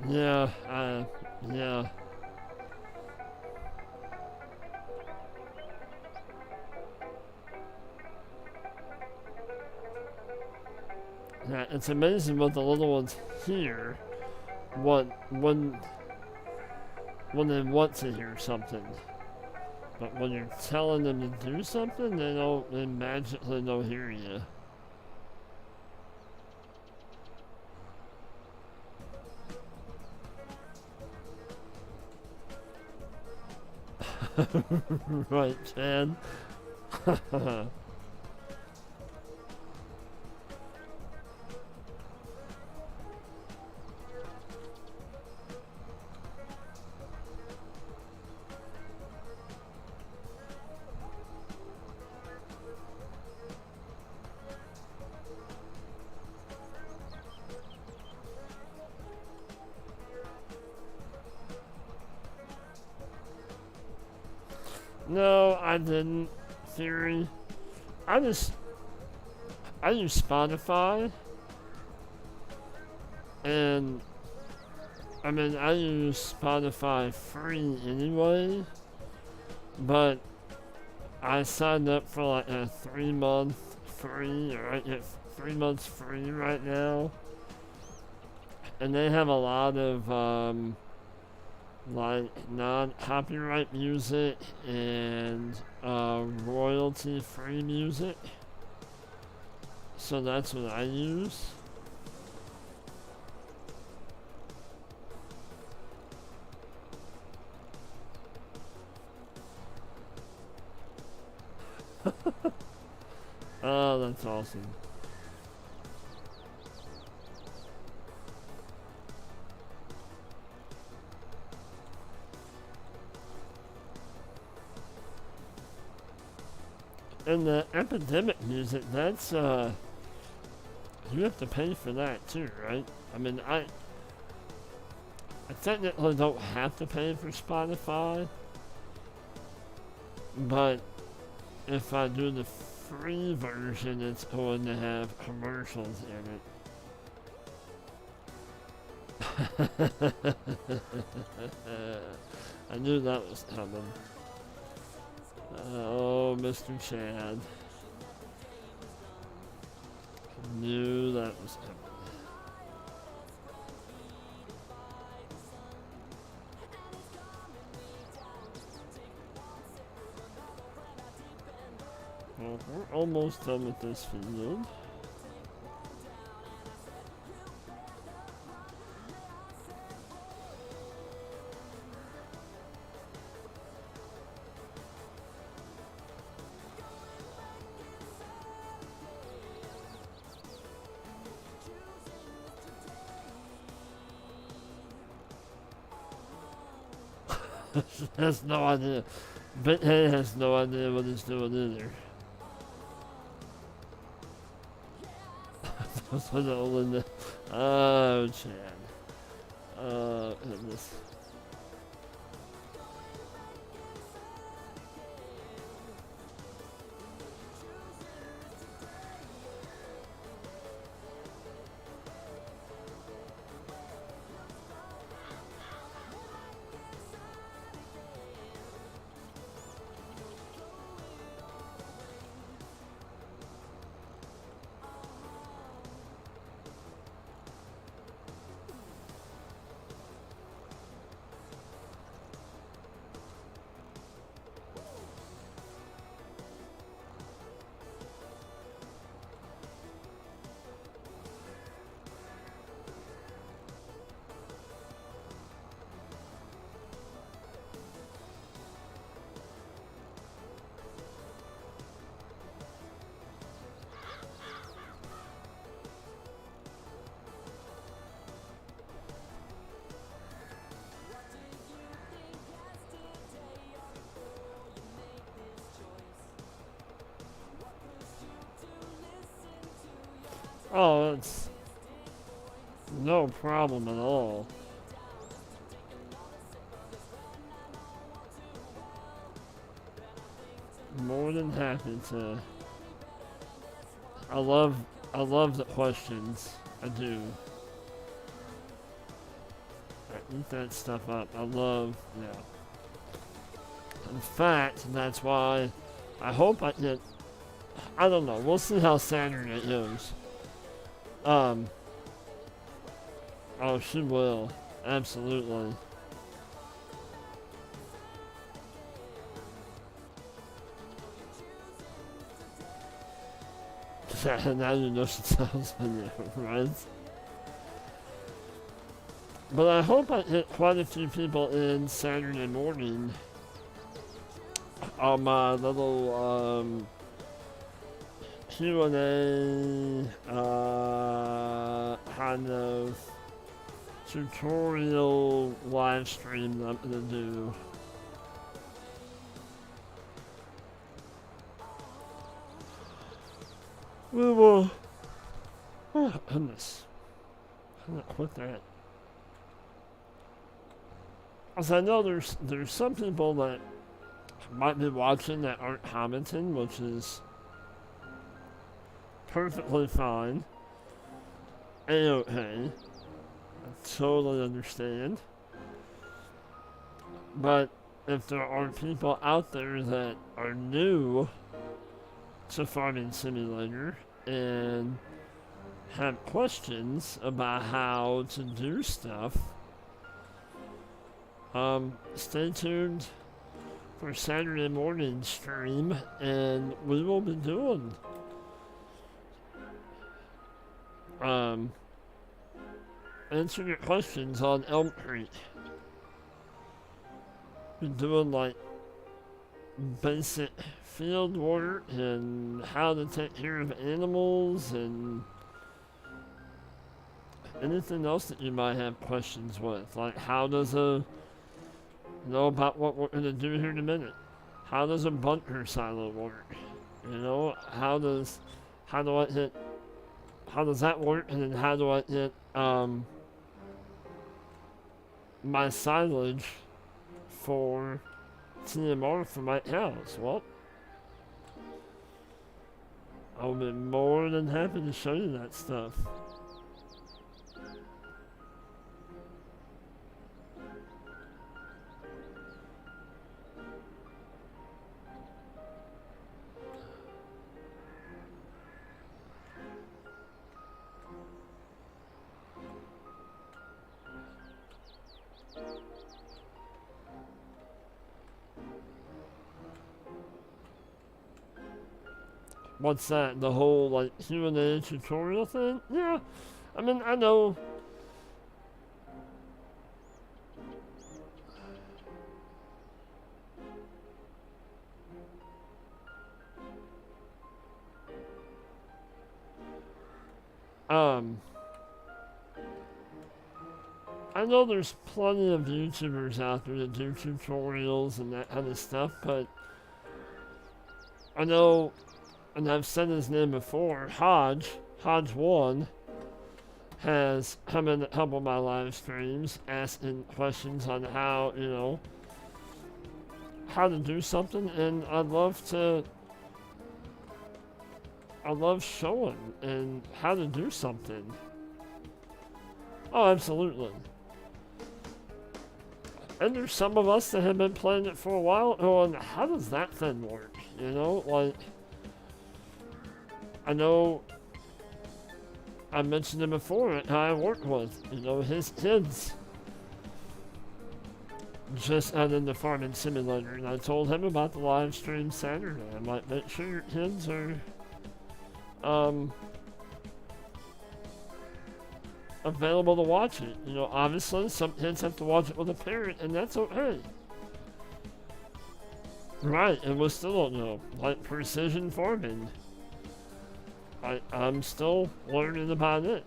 Yeah, yeah. Yeah, it's amazing what the little ones hear when they want to hear something. But when you're telling them to do something, they magically don't hear you. Right, Chad? No, I didn't. Theory. I use Spotify, and I mean I use Spotify free anyway, but I signed up for like a 3-month free, or I get 3 months free right now, and they have a lot of like non-copyright music and royalty-free music. So that's what I use. Oh, that's awesome. And the epidemic music, that's you have to pay for that too, right? I mean, I technically don't have to pay for Spotify, but if I do the free version, it's going to have commercials in it. I knew that was coming. Oh, Mr. Chad. Knew that was coming. Well, we're almost done with this field. Has no idea. Big Head has no idea what he's doing either. That's what all in the. Oh, Chad. Oh, goodness. Oh, it's no problem at all. More than happy to. I love the questions. I do. I eat that stuff up. I love, yeah. In fact, that's why I hope I get. I don't know. We'll see how Saturday goes. Oh, she will. Absolutely. Now you know she sounds familiar, right? But I hope I hit quite a few people in Saturday morning on my little Q&A kind of tutorial live stream that I'm gonna do. We will. Oh goodness! I'm gonna quit that. As I know, there's some people that might be watching that aren't commenting, which is perfectly fine. A-okay. I totally understand. But if there are people out there that are new to Farming Simulator and have questions about how to do stuff, stay tuned for Saturday morning stream, and we will be doing answering your questions on Elm Creek. Been doing like basic field work and how to take care of animals and anything else that you might have questions with. Like how does about what we're gonna do here in a minute. How does a bunker silo work? How does that work, and then how do I hit my silage for TMR for my cows? Well, I'll be more than happy to show you that stuff. What's that? The whole like Q&A tutorial thing? Yeah. I mean, I know. Um, I know there's plenty of YouTubers out there that do tutorials and that kind of stuff, but I know, and I've said his name before, Hodge1, has come in a couple of my live streams asking questions on how, how to do something, and I love showing and how to do something. Oh, absolutely. And there's some of us that have been playing it for a while going, how does that thing work? Like, I know I mentioned it before, how I work with, his kids just got into Farming Simulator, and I told him about the live stream Saturday. I might make sure your kids are, available to watch it. Obviously, some kids have to watch it with a parent, and that's okay. Right, and we still don't know. Like precision farming. I'm still learning about it.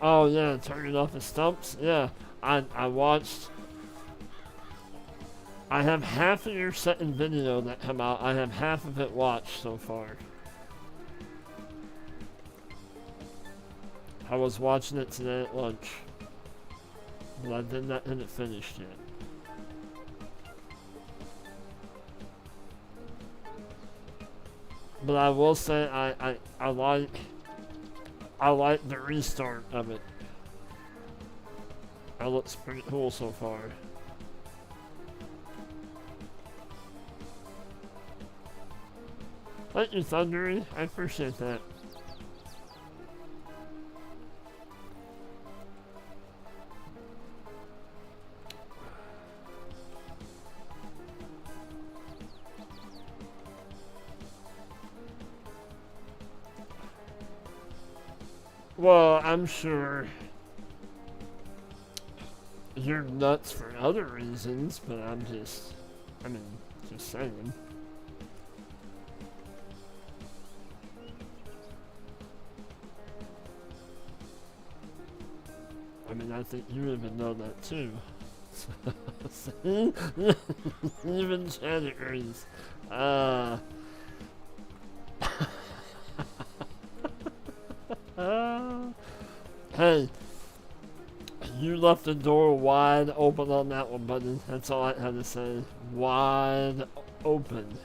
Oh yeah, turning off the stumps. Yeah, I watched. I have half of your second video that come out. I have half of it watched so far. I was watching it today at lunch, but I did not get it finished yet. But I will say I like the restart of it. It looks pretty cool so far. Thank you, Thundery. I appreciate that. Well, I'm sure you're nuts for other reasons, but just saying. I mean, I think you even know that too. See? Even Chad agrees. Hey, you left the door wide open on that one, buddy. That's all I had to say. Wide open.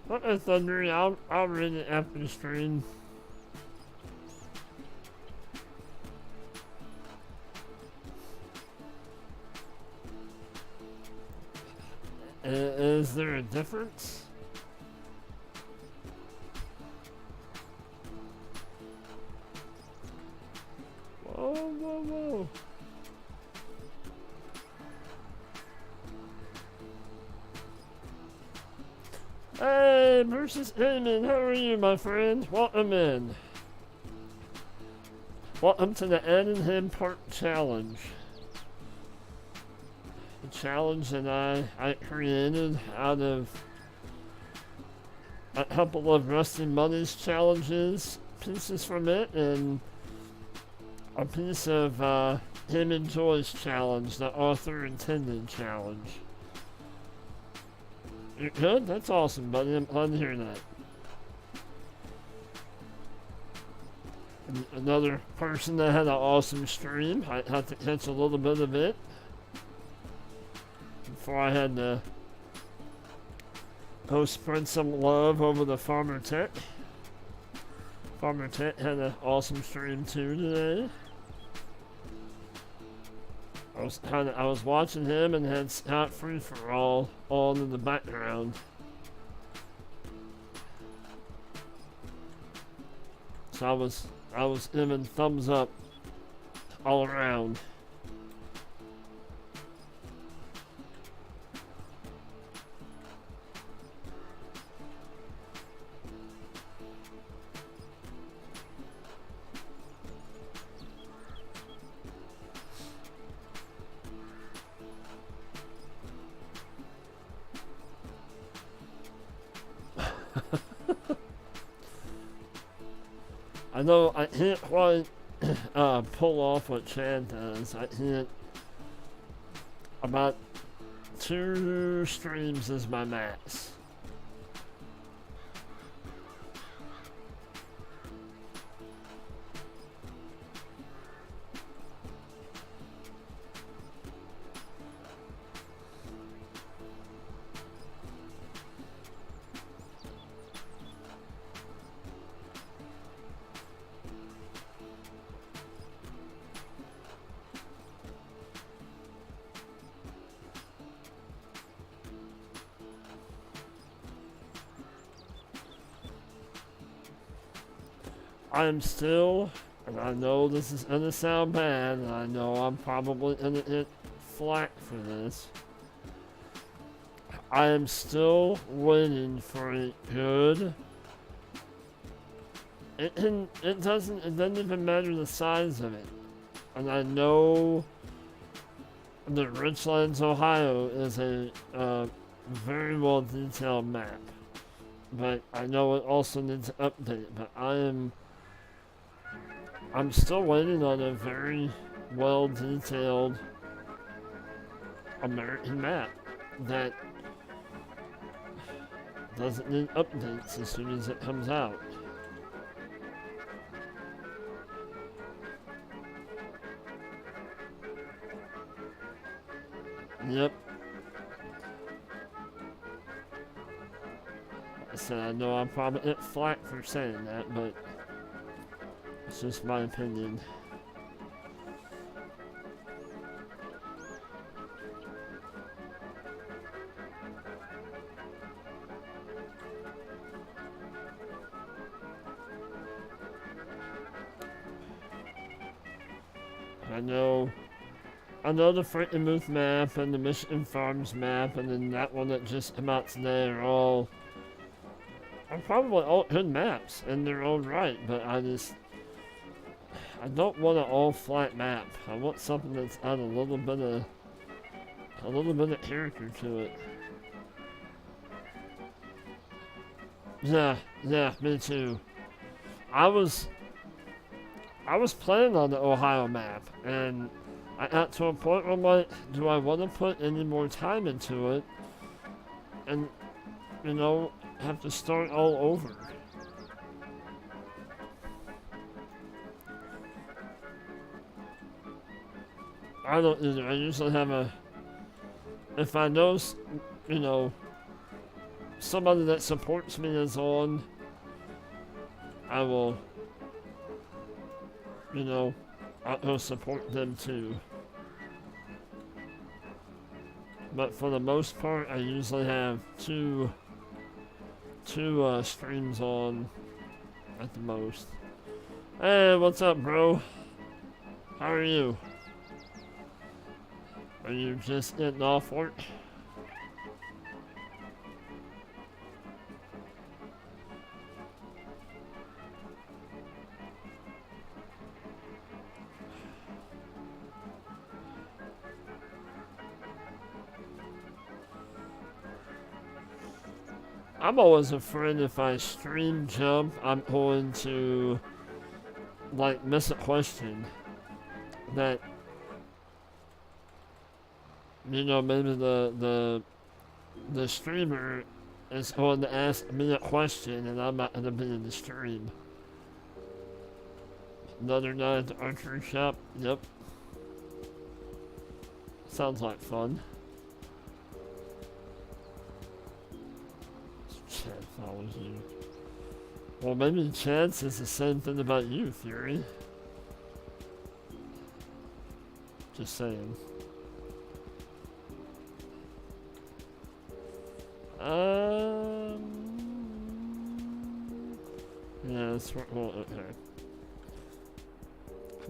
Okay, Thunder, I'll read it after the stream. Is there a difference? Whoa, whoa, whoa. Hey, versus Eamon, how are you, my friend? Welcome in. Welcome to the Attingham Park Challenge. The challenge that I created out of a couple of Rusty Money's challenges pieces from it, and a piece of him and Joy's challenge, the author intended challenge. You're good? That's awesome, buddy. I'm glad to hear that. And another person that had an awesome stream. I had to catch a little bit of it before I had to go spread some love over the Farmer Tech. Farmer Tech had an awesome stream too today. I was watching him and had Scott Free for All on in the background. So I was giving thumbs up all around. I know I can't quite pull off what Chad does. I hit about 2 streams is my max. I'm still, and I know this is gonna sound bad, and I know I'm probably gonna get flack for this. I am still waiting for a good. It doesn't even matter the size of it, and I know that Richlands, Ohio, is a very well detailed map, but I know it also needs an update. But I'm still waiting on a very well detailed American map that doesn't need updates as soon as it comes out. Yep. I said I know I'm probably get flack for saying that, but it's just my opinion. I know the Frankenmuth map and the Michigan Farms map and then that one that just came out today are probably all good maps in their own right, but I don't want an all flat map. I want something that's got a little bit of character to it. Yeah, me too. I was planning on the Ohio map, and I got to a point where I'm like, do I want to put any more time into it? And, have to start all over. I don't either. I usually have if I know, somebody that supports me is on, I will, I'll go support them too. But for the most part, I usually have two streams on at the most. Hey, what's up, bro? How are you? Are you just getting off work? I'm always afraid if I stream jump, I'm going to, like, miss a question that, you know, maybe the streamer is going to ask me a question and I'm not going to be in the stream. Another night at the archery shop? Yep. Sounds like fun. Chad follows you. Well, maybe Chad says the same thing about you, Fury. Just saying. Yeah, that's what, well, okay.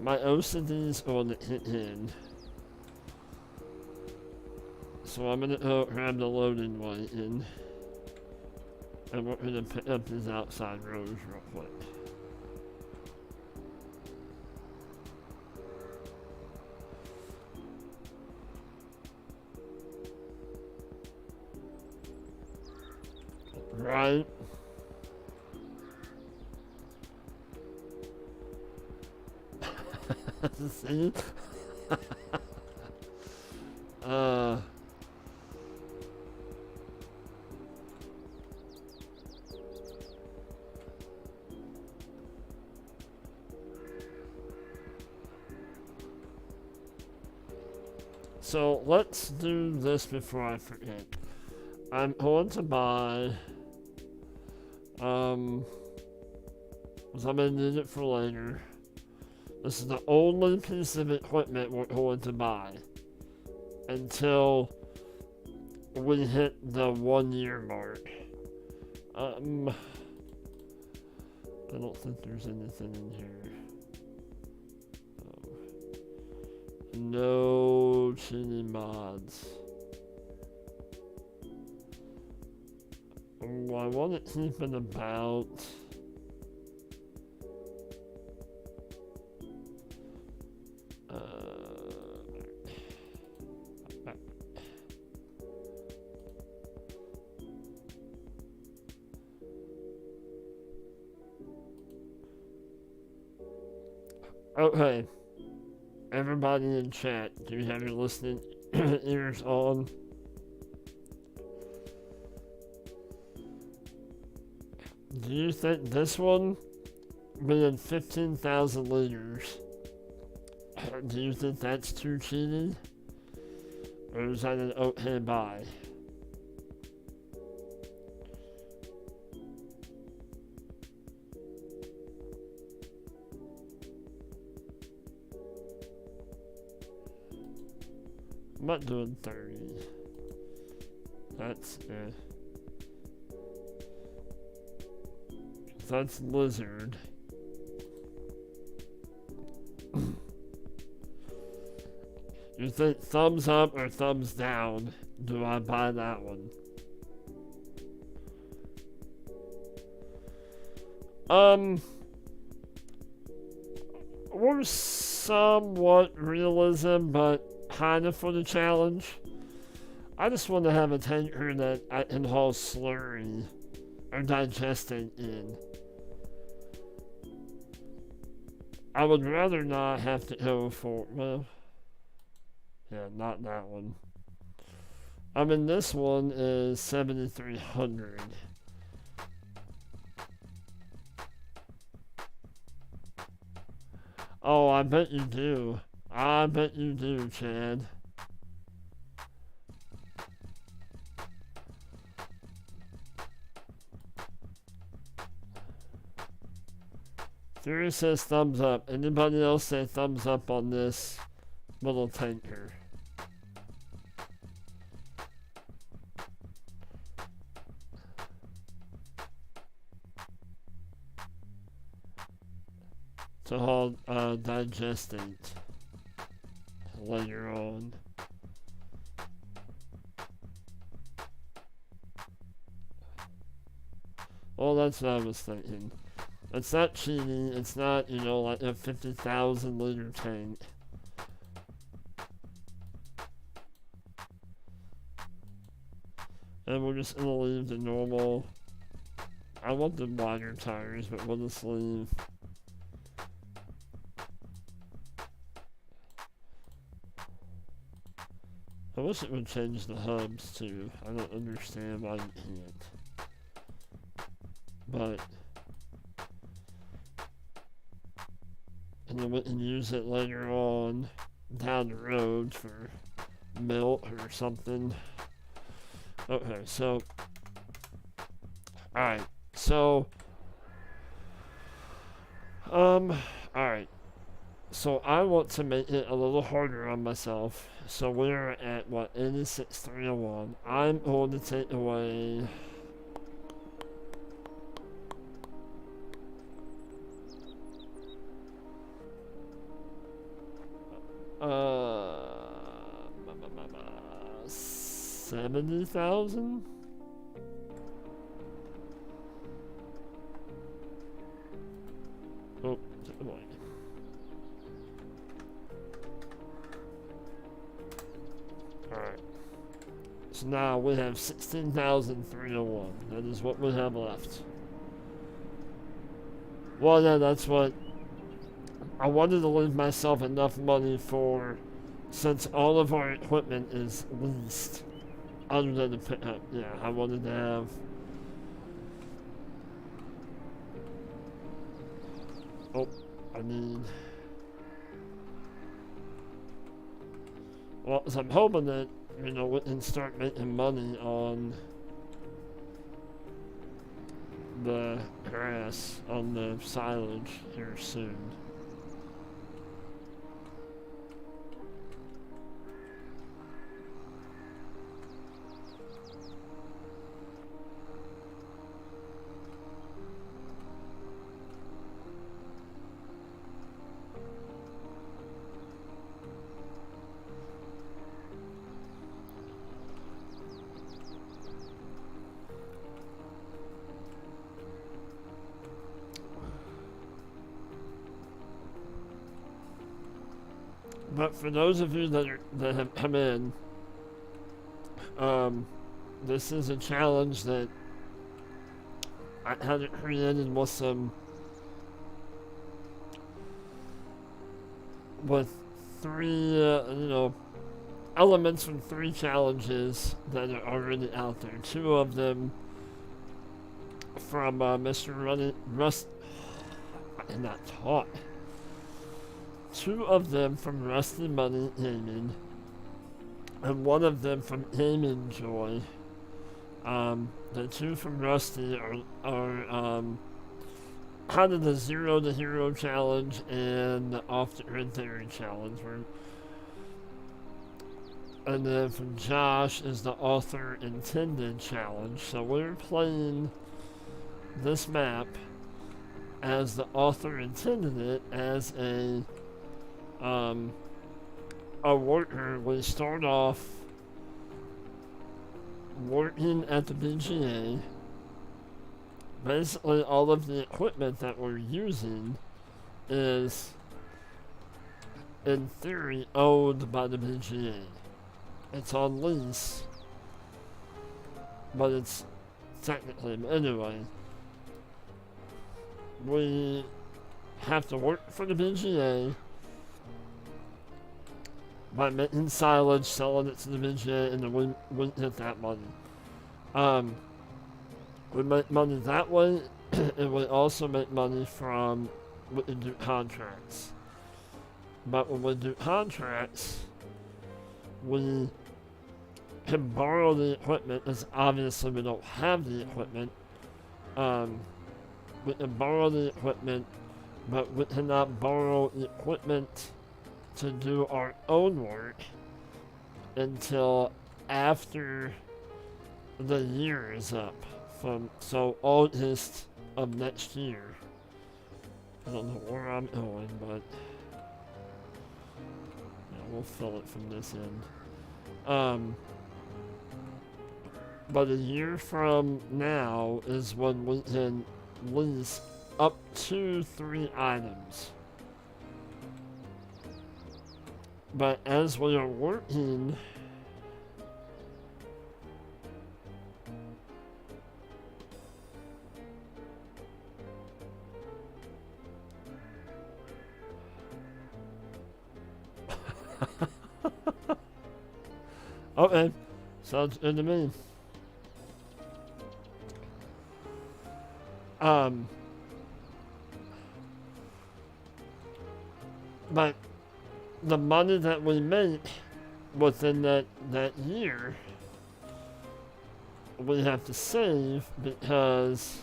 My OCD's on the hit in. So I'm gonna go grab the loading light in. And we're gonna pick up these outside rows real quick. Right. See? So let's do this before I forget. I'm going to buy, because I'm going to need it for later. This is the only piece of equipment we're going to buy until we hit the 1 year mark. I don't think there's anything in here. No cheating mods. Oh, I want to keep it about. Okay. Everybody in chat, do you have your listening ears on? Do you think this one, being 15,000 liters, do you think that's too cheating? Or is that an okay buy? I'm not doing 30. That's, that's lizard. You think thumbs up or thumbs down? Do I buy that one? We're somewhat realism, but kind of for the challenge. I just want to have a tanker that I can haul slurry or digesting in. I would rather not have to go for, well, yeah, not that one. I mean, this one is 7,300. Oh, I bet you do. I bet you do, Chad. Fury says thumbs up. Anybody else say thumbs up on this little tanker? To hold digestate later on. Well, that's what I was thinking. It's not cheating, it's not, you know, like a 50,000 liter tank. And we're just gonna leave the normal I want the wider tires, but we'll just leave. I wish it would change the hubs too. I don't understand why you can't. But, and then we can use it later on down the road for milk or something. Okay, so, alright, so, alright. So I want to make it a little harder on myself. So we're at, what, 86,301. I'm going to take away... Uh... 70,000? Oh, wait. Alright. So now we have 16,301. That is what we have left. Well, yeah, that's what... I wanted to leave myself enough money for... Since all of our equipment is leased. Other than the pickup. Yeah, I wanted to have... Oh, I need... Well, so I'm hoping that, you know, we can start making money on the grass, on the silage here soon. But for those of you that have come in, this is a challenge that I had it created with three, elements from 3 challenges that are already out there. 2 of them from Mr. Rust. I cannot talk. 2 of them from Rusty Money Gaming, and 1 of them from Gaming Joy. The 2 from Rusty are kind of the Zero to Hero challenge and the Off the Grid Theory challenge. And then from Josh is the Author Intended challenge. So we're playing this map as the author intended it, as a worker. We start off working at the BGA. Basically, all of the equipment that we're using is, in theory, owned by the BGA. It's on lease, but it's technically, anyway, we have to work for the BGA by making silage, selling it to the BGA, and then we get that money. We make money that way, and we also make money from when we do contracts. But when we do contracts, we can borrow the equipment, as obviously we don't have the equipment. We can borrow the equipment, but we cannot borrow the equipment to do our own work until after the year is up. So August of next year. I don't know where I'm going, but yeah, we'll fill it from this end. But a year from now is when we can lease up to 3 items. But as we are working, Okay, sounds good to me. But the money that we make within that year, we have to save because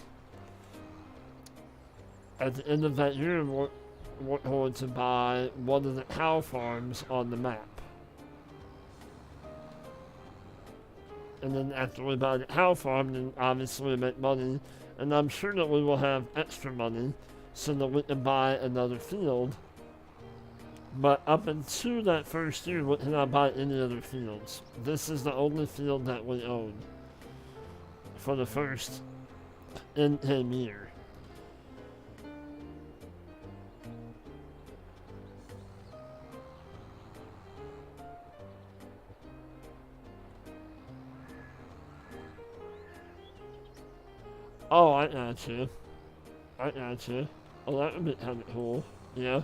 at the end of that year, we're going to buy one of the cow farms on the map. And then after we buy the cow farm, then obviously we make money. And I'm sure that we will have extra money so that we can buy another field. But up until that first year, we cannot buy any other fields. This is the only field that we own for the first in-game year. Oh, I got you. I got you. Oh, that would be kind of cool. Yeah.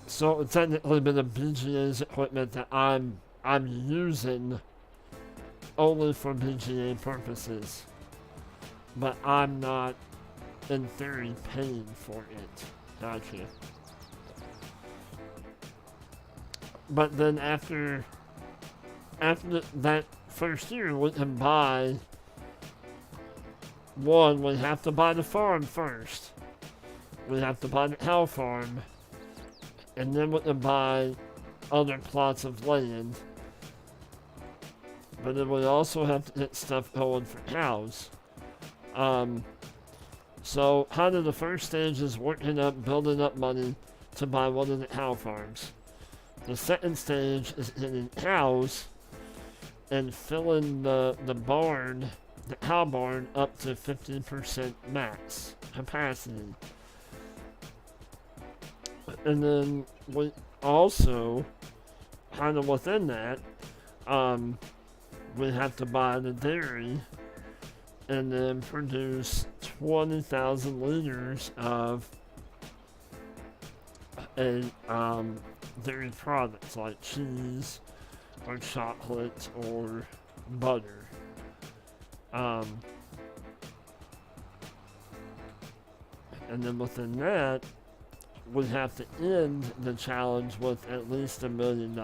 So it would technically be the BGA's equipment that I'm using only for BGA purposes. But I'm not, in theory, paying for it. Gotcha. But then after that first year, we can buy one, we have to buy the farm first. We have to buy the cow farm. And then we can buy other plots of land. But then we also have to get stuff going for cows. So kind of the first stage is working up, building up money to buy one of the cow farms. The second stage is getting cows and filling the barn, the cow barn, up to 50% max capacity. And then we also, kind of within that, we have to buy the dairy and then produce 20,000 liters of a dairy products like cheese or chocolate or butter. And then within that, we have to end the challenge with at least $1 million.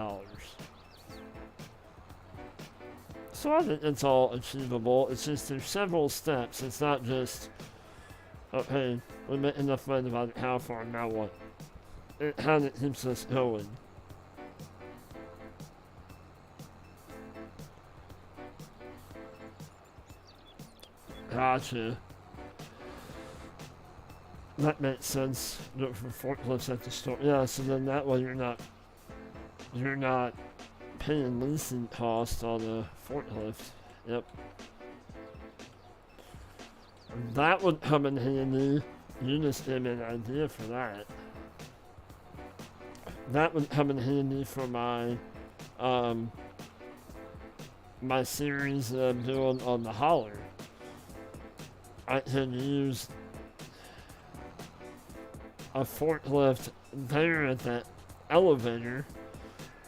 So I think it's all achievable. It's just there's several steps. It's not just, okay, we make enough money by the cow farm, now what? It kind of keeps us going. Gotcha. That makes sense. Do it for forklifts at the store. Yeah, so then that way you're not paying leasing costs on a forklift. Yep. That would come in handy. You just gave me an idea for that. That would come in handy for my my series that I'm doing on the hauler. I can use a forklift there at that elevator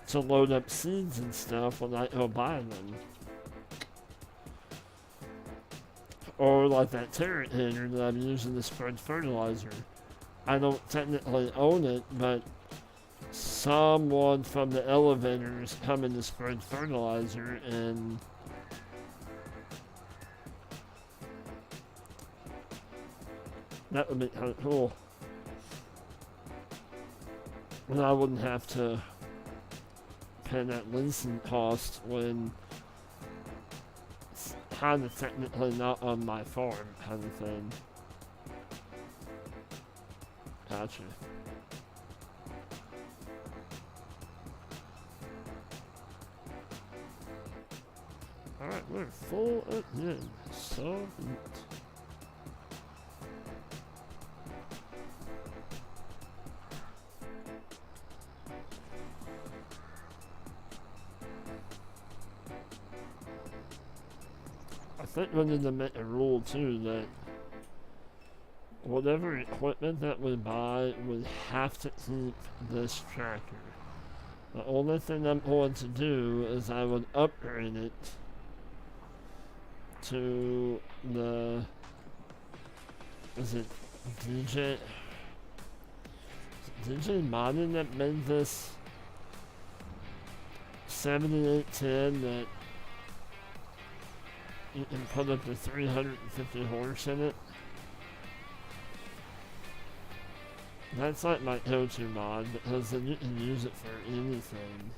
to load up seeds and stuff when I go buy them. Or like that turret hanger that I'm using to spread fertilizer. I don't technically own it, but someone from the elevator is coming to spread fertilizer, and that would be kind of cool. And I wouldn't have to pay that leasing cost when it's kind of technically not on my farm, kind of thing. Gotcha. Alright, we're full again. So neat. I think we need to make a rule too that whatever equipment that we buy, we have to keep this tractor. The only thing I'm going to do is I would upgrade it to the, is it DJ? DJ Modding that made this 7810 that you can put up to 350 horse in it. That's like my go-to mod because then you can use it for anything.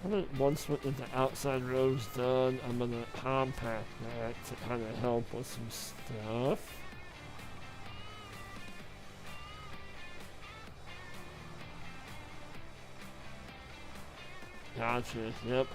I think once we get the outside rows done, I'm gonna compact that to kind of help with some stuff. Gotcha, yep.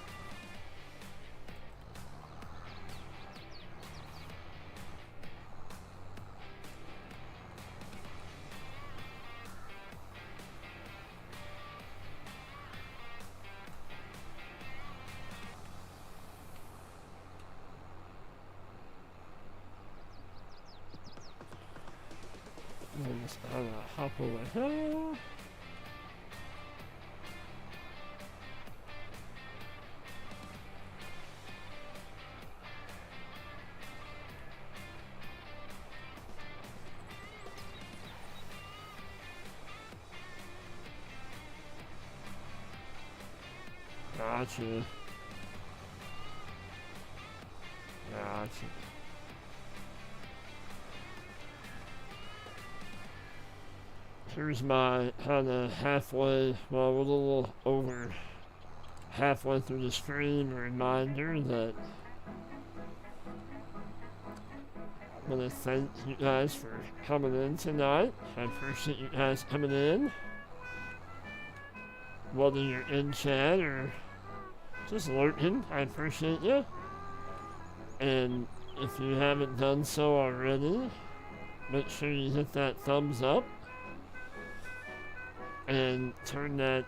I'm just gonna hop over here. Gotcha. Gotcha. Here's my kind of halfway, well, a little over halfway through the stream reminder that I'm going to thank you guys for coming in tonight. I appreciate you guys coming in. Whether you're in chat or just lurking, I appreciate you. And if you haven't done so already, make sure you hit that thumbs up and turn that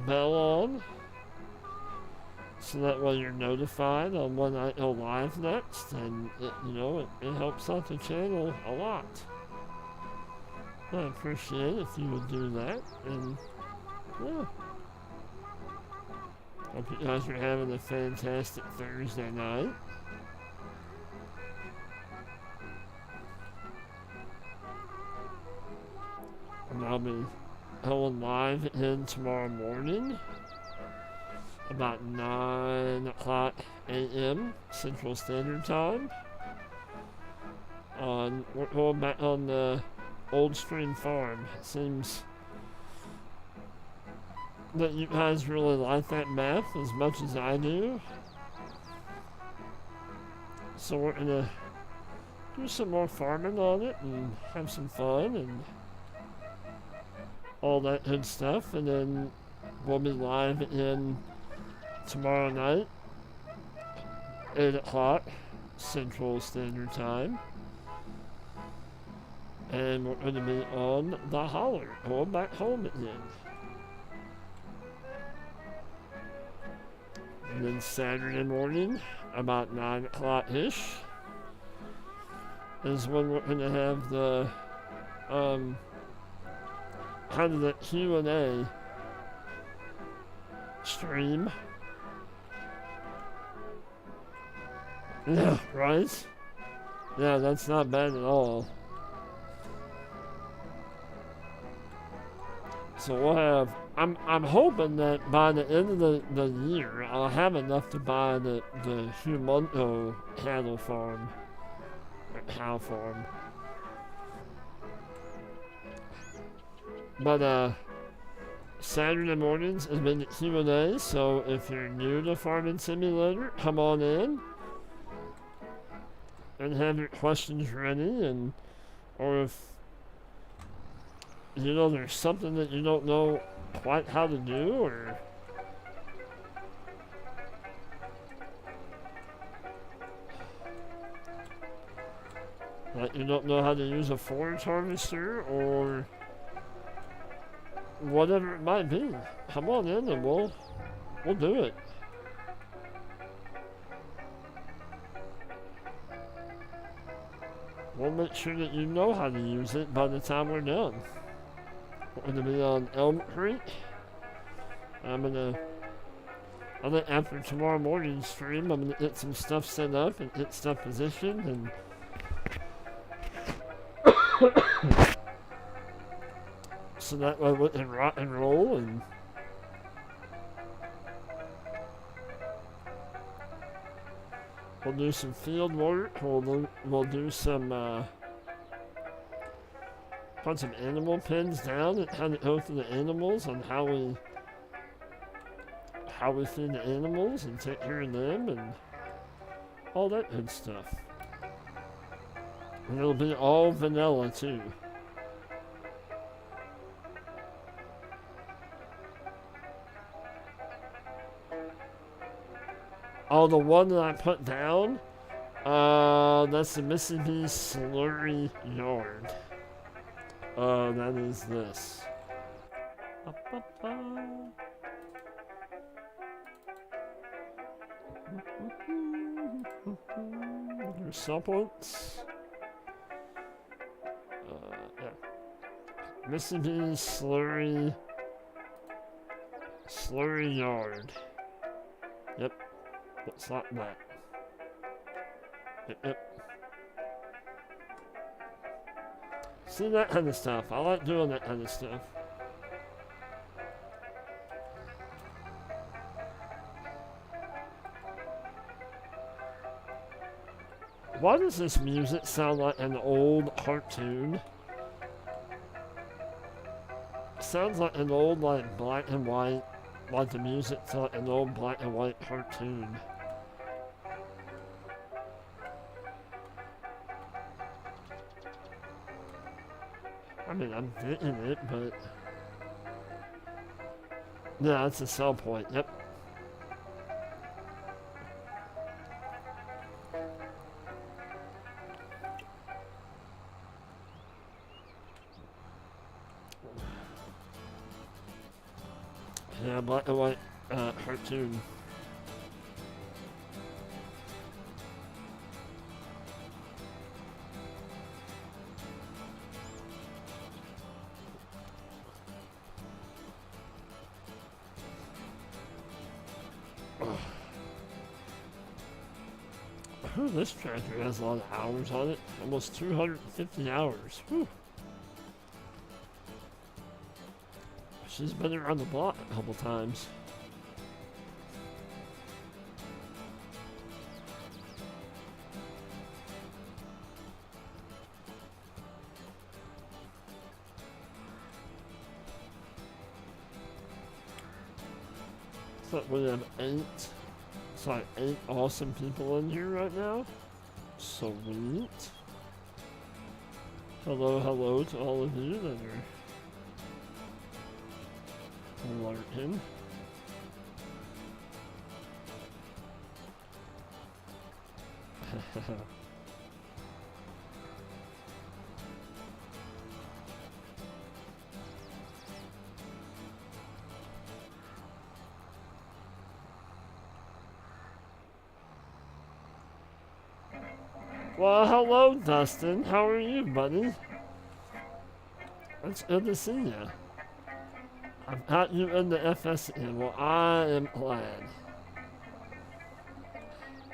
bell on so that way you're notified on when I go live next, and it helps out the channel a lot. I appreciate it if you would do that, and yeah. Hope you guys are having a fantastic Thursday night. And I'll be going live again tomorrow morning about 9 o'clock a.m. Central Standard Time. We're going back on the Old Stream Farm. It seems that you guys really like that map as much as I do. So we're gonna do some more farming on it and have some fun and all that good stuff, and then we'll be live in tomorrow night, 8 o'clock Central Standard Time. And we're going to be on the holler, going back home again. And then Saturday morning, about 9 o'clock-ish, is when we're going to have the, kind of the Q&A stream. Yeah, right? Yeah, that's not bad at all. So we'll have, I'm hoping that by the end of the year, I'll have enough to buy the Humongo cattle farm, or cow farm. But Saturday mornings has been the Q&A, so if you're new to Farming Simulator, come on in and have your questions ready, and or if there's something that you don't know quite how to do, or like you don't know how to use a forage harvester, or whatever it might be, come on in and we'll do it. we'll make sure that you know how to use it by the time we're done. We're gonna be on Elm Creek. I think after tomorrow morning's stream, I'm gonna get some stuff set up and get stuff positioned and so that way we can rock and roll and we'll do some field work. We'll do some put some animal pens down and kind of go through the animals and how we feed the animals and take care of them and all that good stuff. And it'll be all vanilla too. Oh, the one that I put down? That's the Mississippi Slurry Yard. That is this. There's supplements. Yeah. Mississippi Slurry Yard. Yep. Looks like that. Yep. See that kind of stuff. I like doing that kind of stuff. Why does this music sound like an old cartoon? It sounds like an old, like, black and white, like the music's like an old black and white cartoon. I mean, I'm getting it, but... Yeah, that's a sell point, yep. Yeah, black and white cartoon. Ooh, this tractor has a lot of hours on it. Almost 250 hours. Whew. She's been around the block a couple times. So we have 8. It's like 8 awesome people in here right now. Sweet. Hello to all of you that are lurking. Well, hello, Dustin. How are you, buddy? It's good to see you. I've got you in the FS22. Well, I am glad.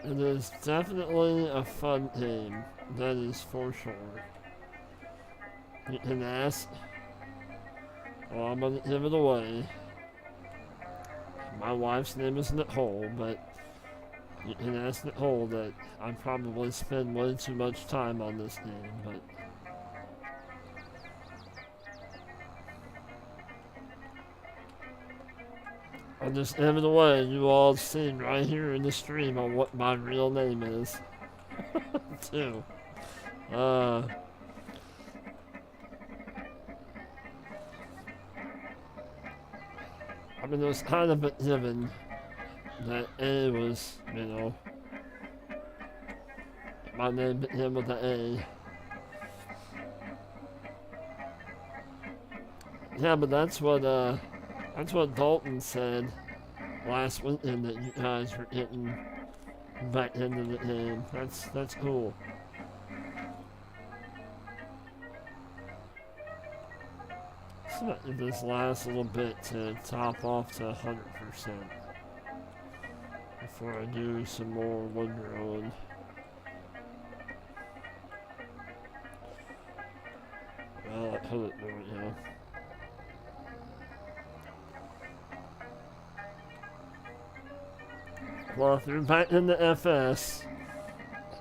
It is definitely a fun game. That is for sure. You can ask. Well, I'm gonna give it away. My wife's name is Nicole, but you can ask Nicole that I probably spend way too much time on this game, but I'm just giving away. You all seen right here in the stream on what my real name is, too. I mean, it was kind of a given that A was, you know, my name began with the A. Yeah, but that's what Dalton said last weekend, that you guys were getting back into the game. That's cool. expecting this last little bit to top off to 100% before I do some more wood growing. Well, I couldn't do it, yeah. Well, if you're back in the FS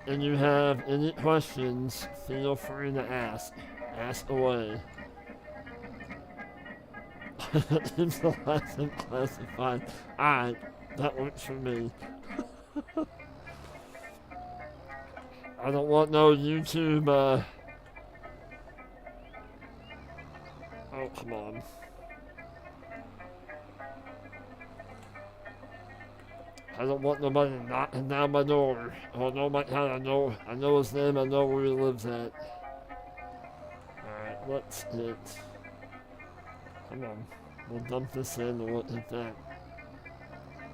and you have any questions, feel free to ask. Ask away. Improvising classified. Alright, that works for me. I don't want no YouTube, oh, come on. I don't want nobody knocking down my door. Oh, no, my God, I know his name, I know where he lives at. Alright, let's hit. Come on. We'll dump this in and we'll hit that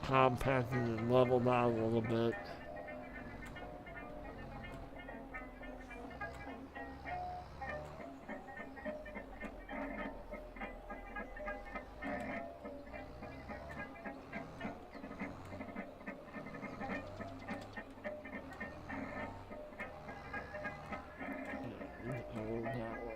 compacted and leveled out a little bit. Go that way.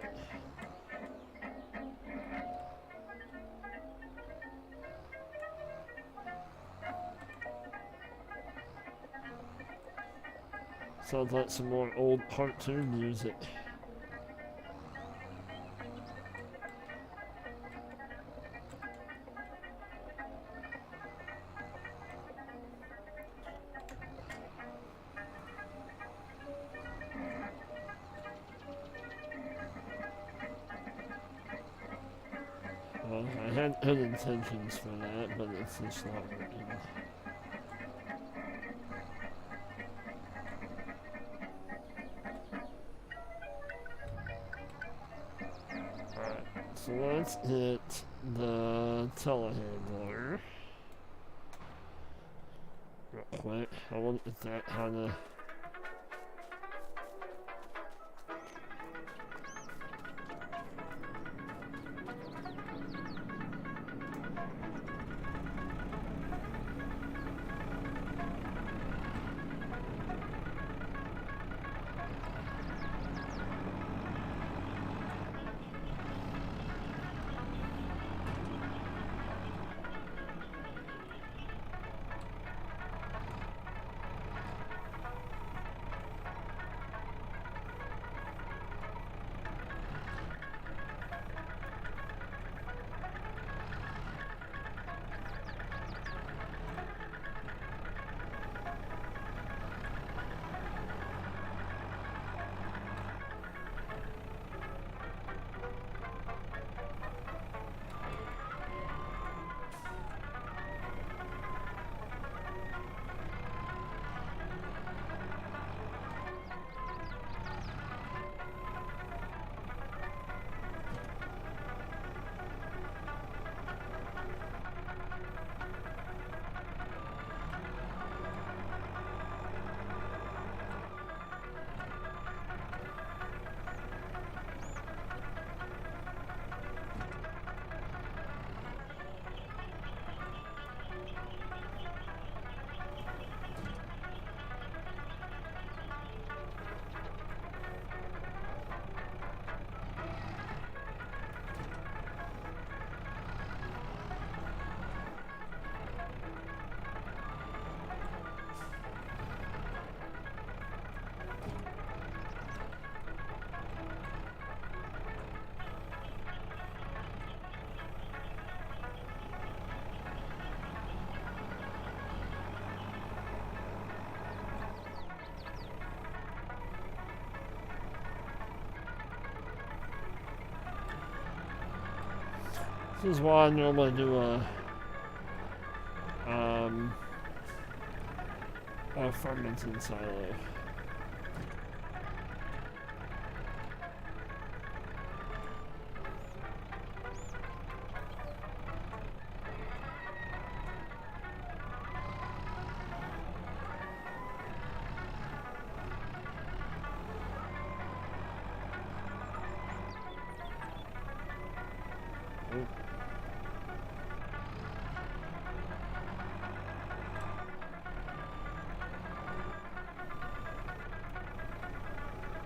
Sounds like some more old cartoon music. Well, I had good intentions for that, but it's just not working. Alright, so let's hit the telehandler. Real quick, I want to get that kind of. This is why I normally do a fermenting silo. Oh.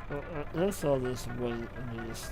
Well, let's all this wait and just.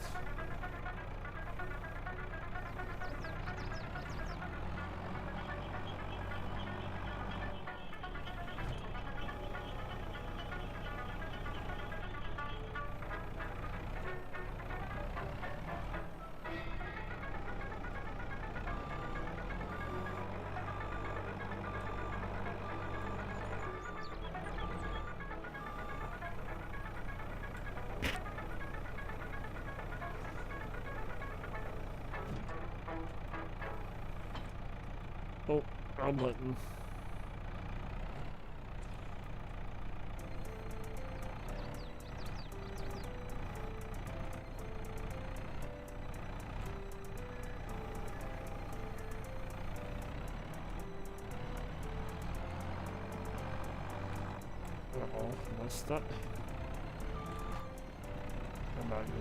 Oh, wrong button. Uh-oh, messed up. Come on, dude.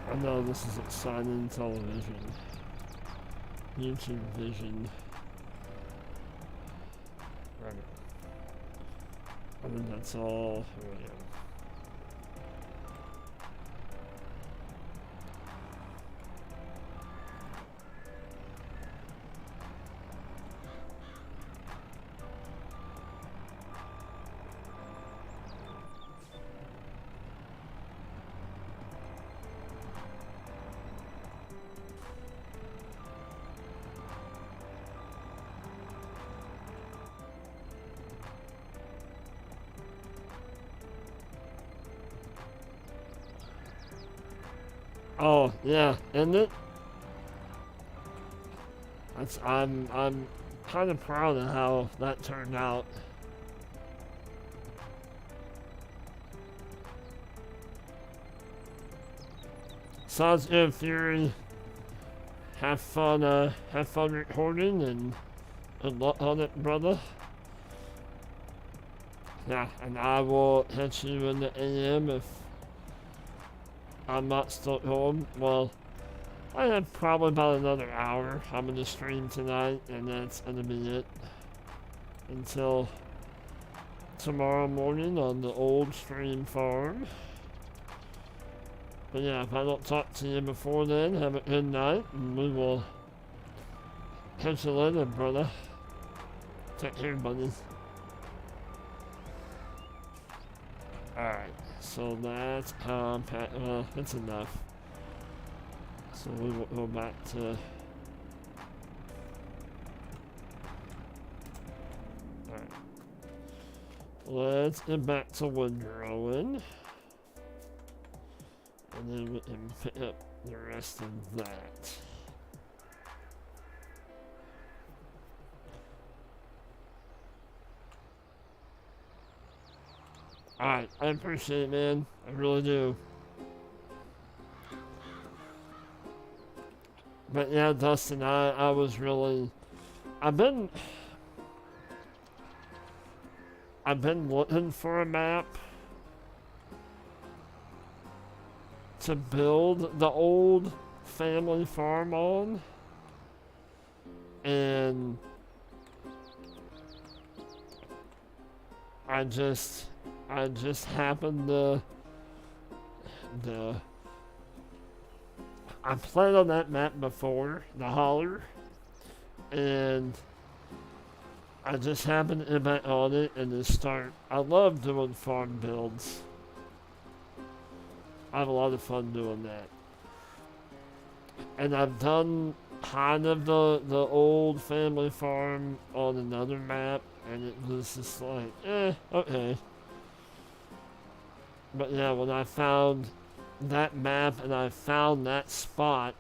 I know this is exciting television. YouTube vision. Right. I think that's all. Here we go. Oh yeah, isn't it? I'm kind of proud of how that turned out. Sounds good, Fury. Have fun recording and good luck on it, brother. Yeah, and I will catch you in the AM if I'm not still home. Well, I have probably about another hour. I'm gonna stream tonight, and that's gonna be it until tomorrow morning on the old stream farm. But yeah, if I don't talk to you before then, have a good night, and we will catch you later, brother. Take care, buddy. Alright, so that's well, that's enough. So we will go back to... Alright. Let's get back to wood growing. And then we can pick up the rest of that. Alright, I appreciate it, man. I really do. But yeah, Dustin, I was really... I've been looking for a map to build the old family farm on. And I just I just happened to the I played on that map before, the holler, and I just happened to get on it and just start. I love doing farm builds. I have a lot of fun doing that. And I've done kind of the old family farm on another map, and it was just like, okay. But yeah, when I found that map and I found that spot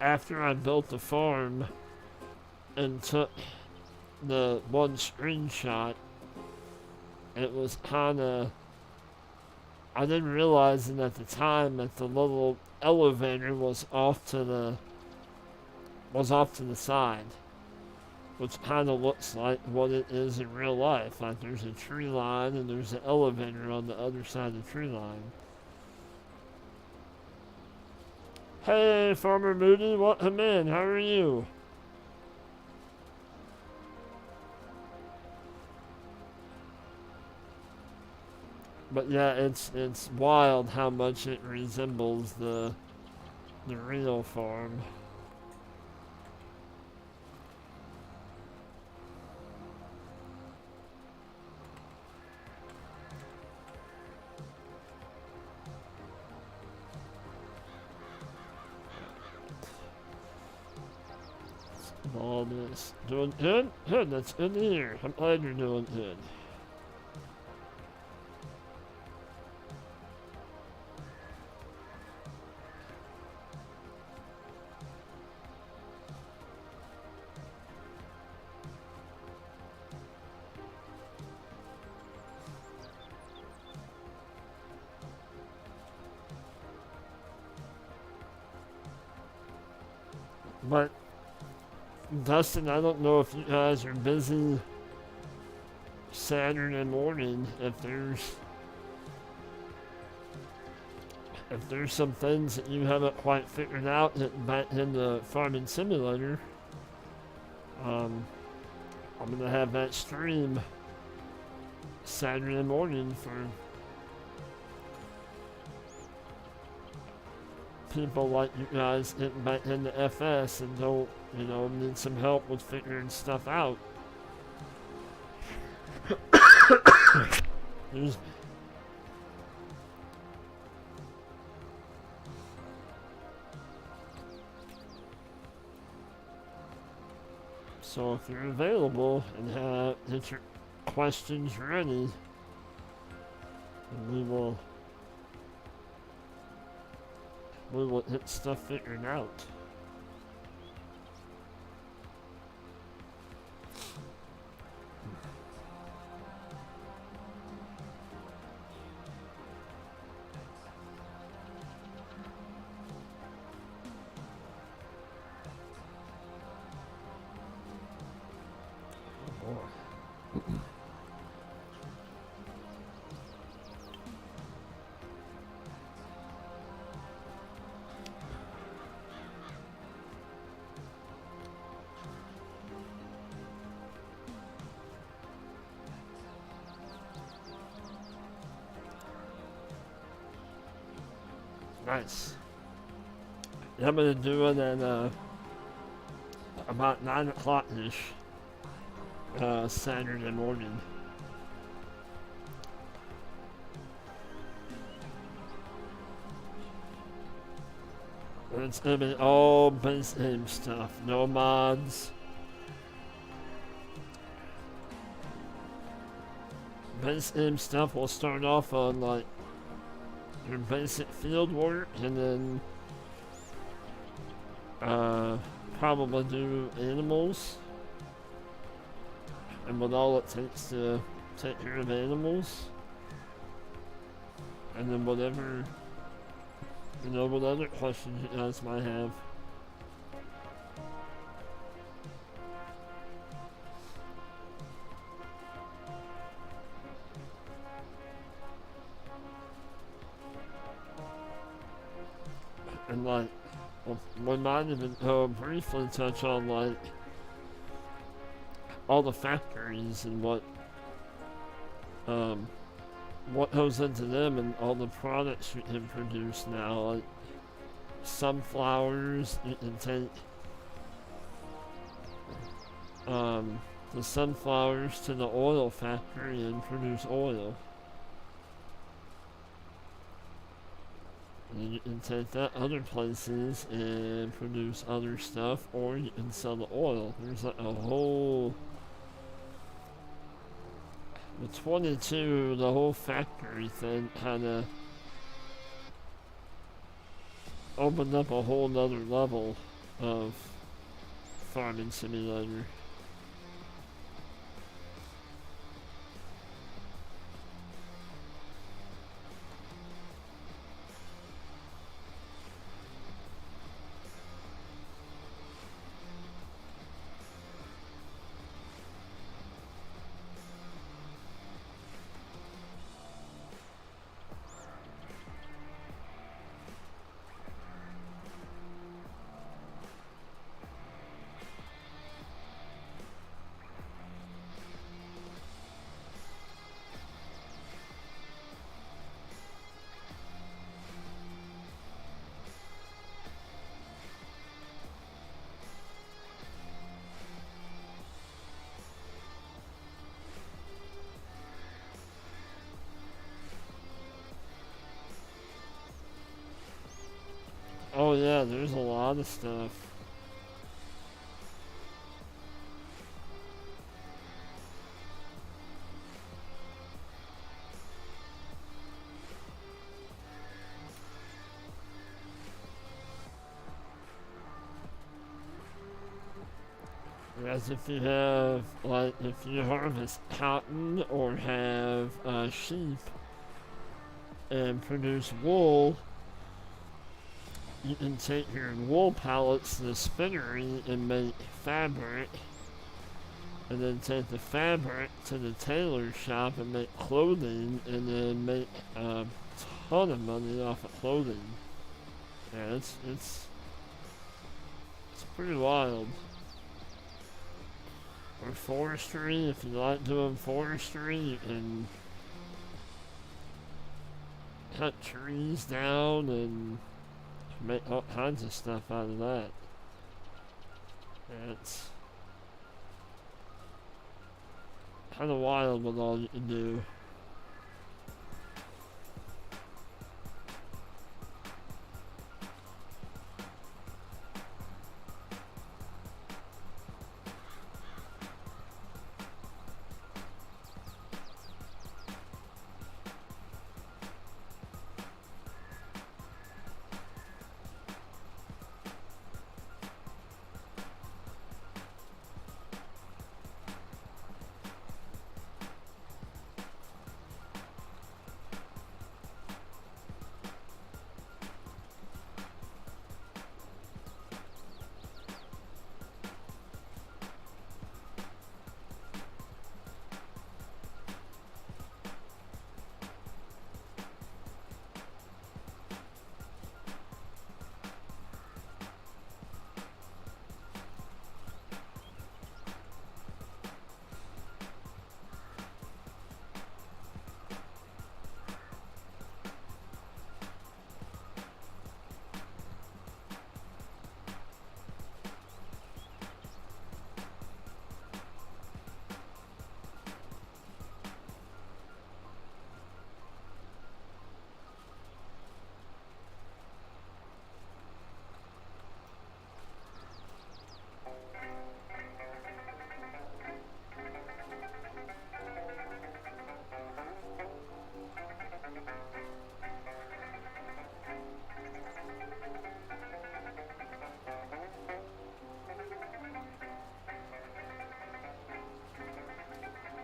after I built the farm and took the one screenshot, it was kinda, I didn't realize it at the time that the little elevator was off to the side, which kind of looks like what it is in real life. Like there's a tree line and there's an elevator on the other side of the tree line. Hey, Farmer Moody, welcome in. How are you? But yeah, it's wild how much it resembles the real farm. All this doing good? Good, that's good to hear. I'm glad you're doing good. But Dustin, I don't know if you guys are busy Saturday morning. If there's some things that you haven't quite figured out back in the farming simulator, I'm gonna have that stream Saturday morning for people like you guys getting back into FS and don't, need some help with figuring stuff out. Excuse me. So if you're available and get your questions ready, we will get stuff figured out. Nice. Yeah, I'm gonna do it at about 9 o'clock-ish Saturday morning. And it's gonna be all base game stuff, no mods. Base game stuff will start off on like your basic field work, and then probably do animals and what all it takes to take care of animals, and then whatever, what other questions you guys might have. And like, we might even briefly touch on like all the factories and what um, what goes into them and all the products you can produce now. Like sunflowers, you can take the sunflowers to the oil factory and produce oil. And you can take that other places and produce other stuff, or you can sell the oil. There's like a whole. The 22, the whole factory thing kind of opened up a whole nother level of farming simulator. Oh yeah, there's a lot of stuff. Whereas if you have, like, if you harvest cotton or have sheep and produce wool, you can take your wool pallets to the spinnery and make fabric, and then take the fabric to the tailor shop and make clothing, and then make a ton of money off of clothing. Yeah, it's pretty wild. Or forestry, if you like doing forestry, you can cut trees down and make all kinds of stuff out of that. Yeah, it's kind of wild what all you can do.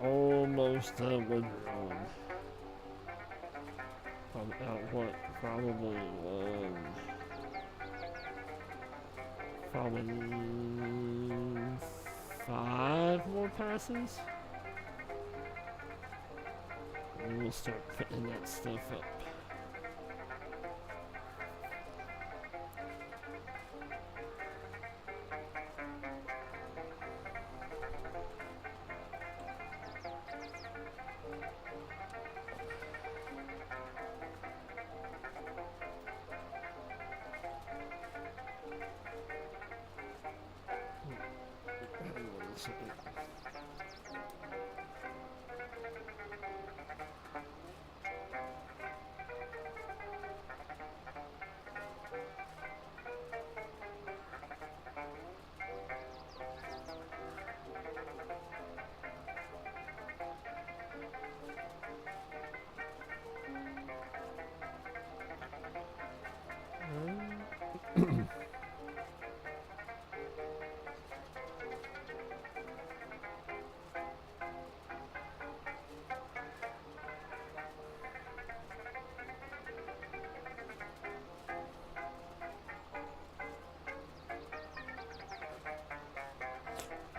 Almost done with your own. About what? Probably probably 5 more passes. And we'll start putting that stuff up.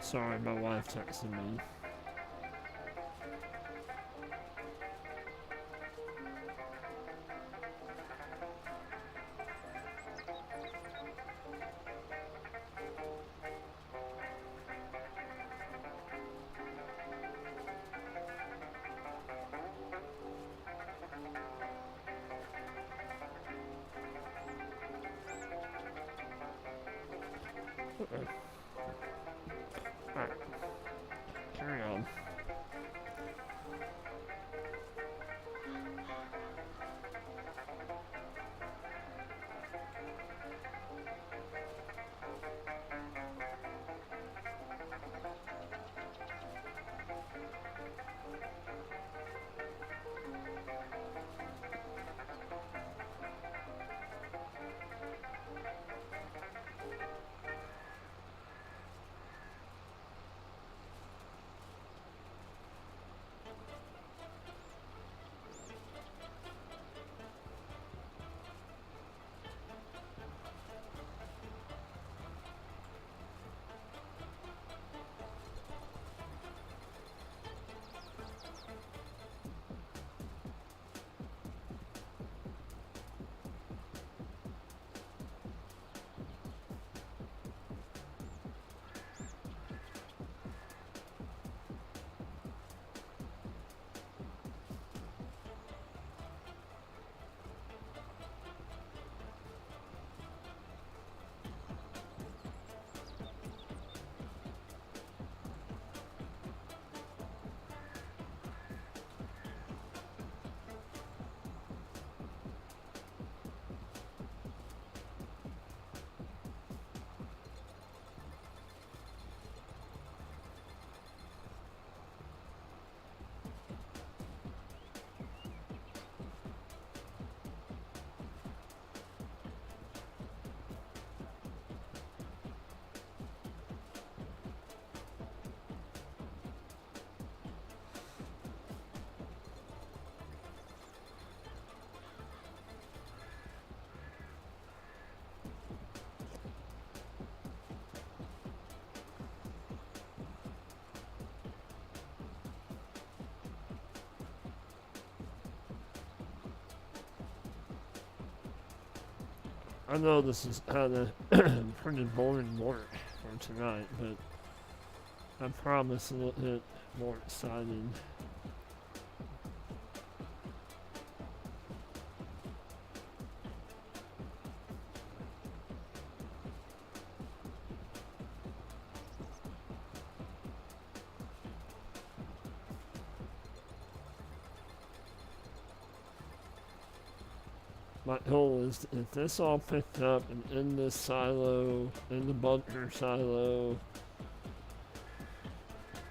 Sorry, my wife texted me. Alright, carry on. I know this is kind of pretty boring work for tonight, but I promise it'll get more exciting. My goal is if this all picked up and in this silo, in the bunker silo,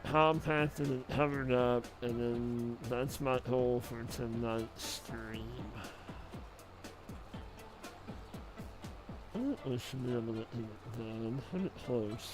compacted and covered up, and then that's my goal for tonight's stream. I think we should be able to get it done. I'm it close.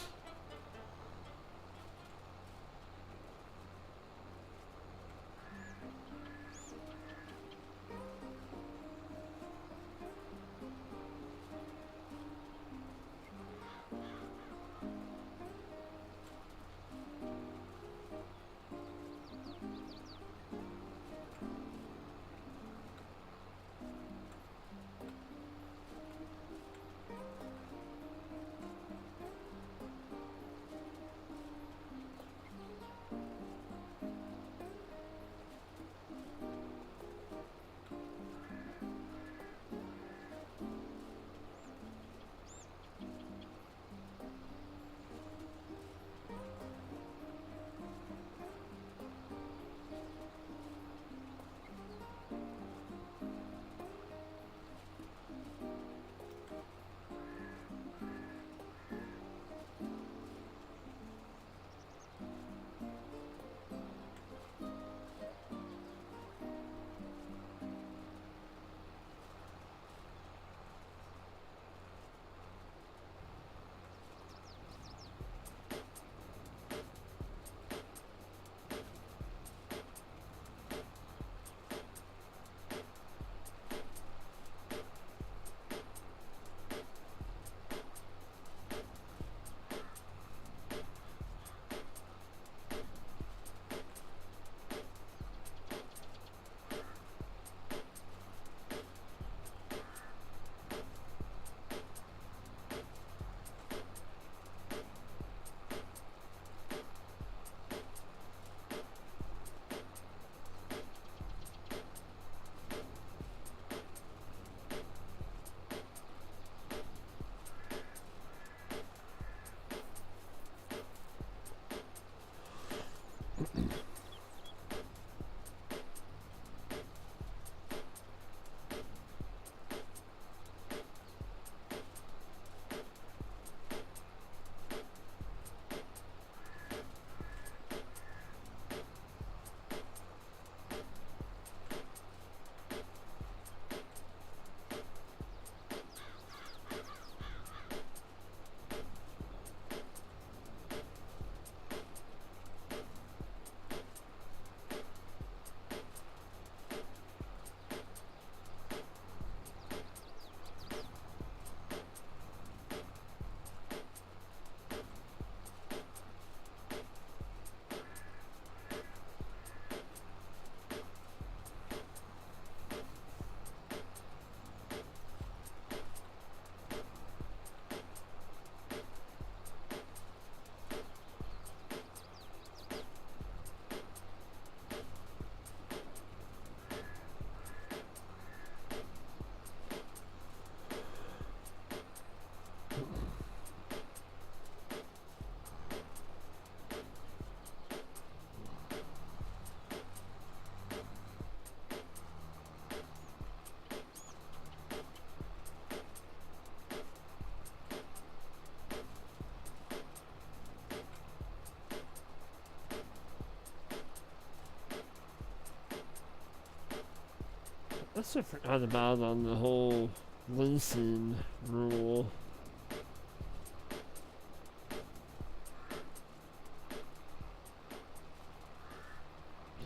I forgot about on the whole leasing rule.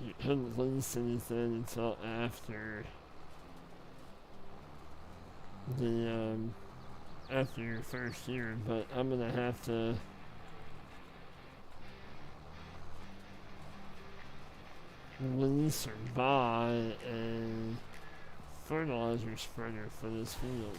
You couldn't lease anything until after the after your first year, but I'm gonna have to lease or buy a fertilizer spreader for this field.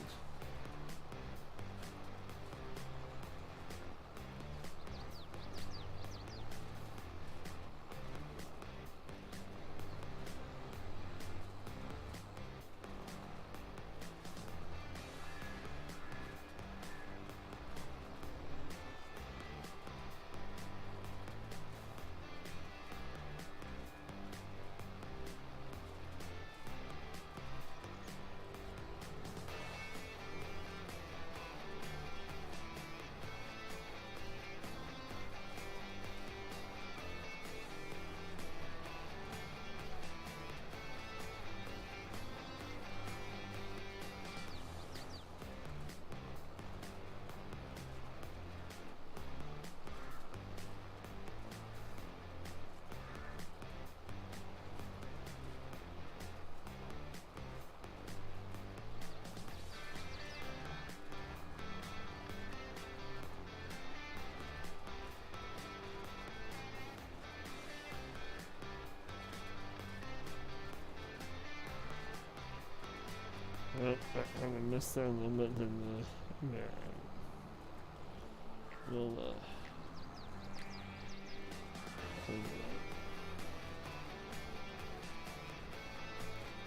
Well, I kind of missed that a little bit, didn't I? Yeah. We'll, clean it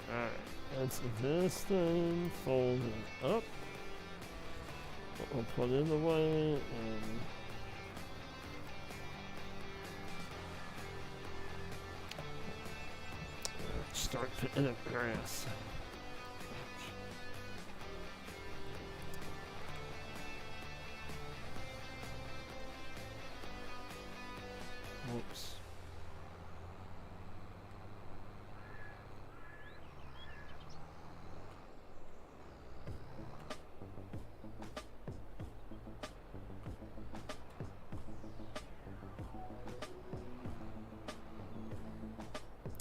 up. Alright, that's this thing folded up. We'll put it away and start picking up grass. Whoops.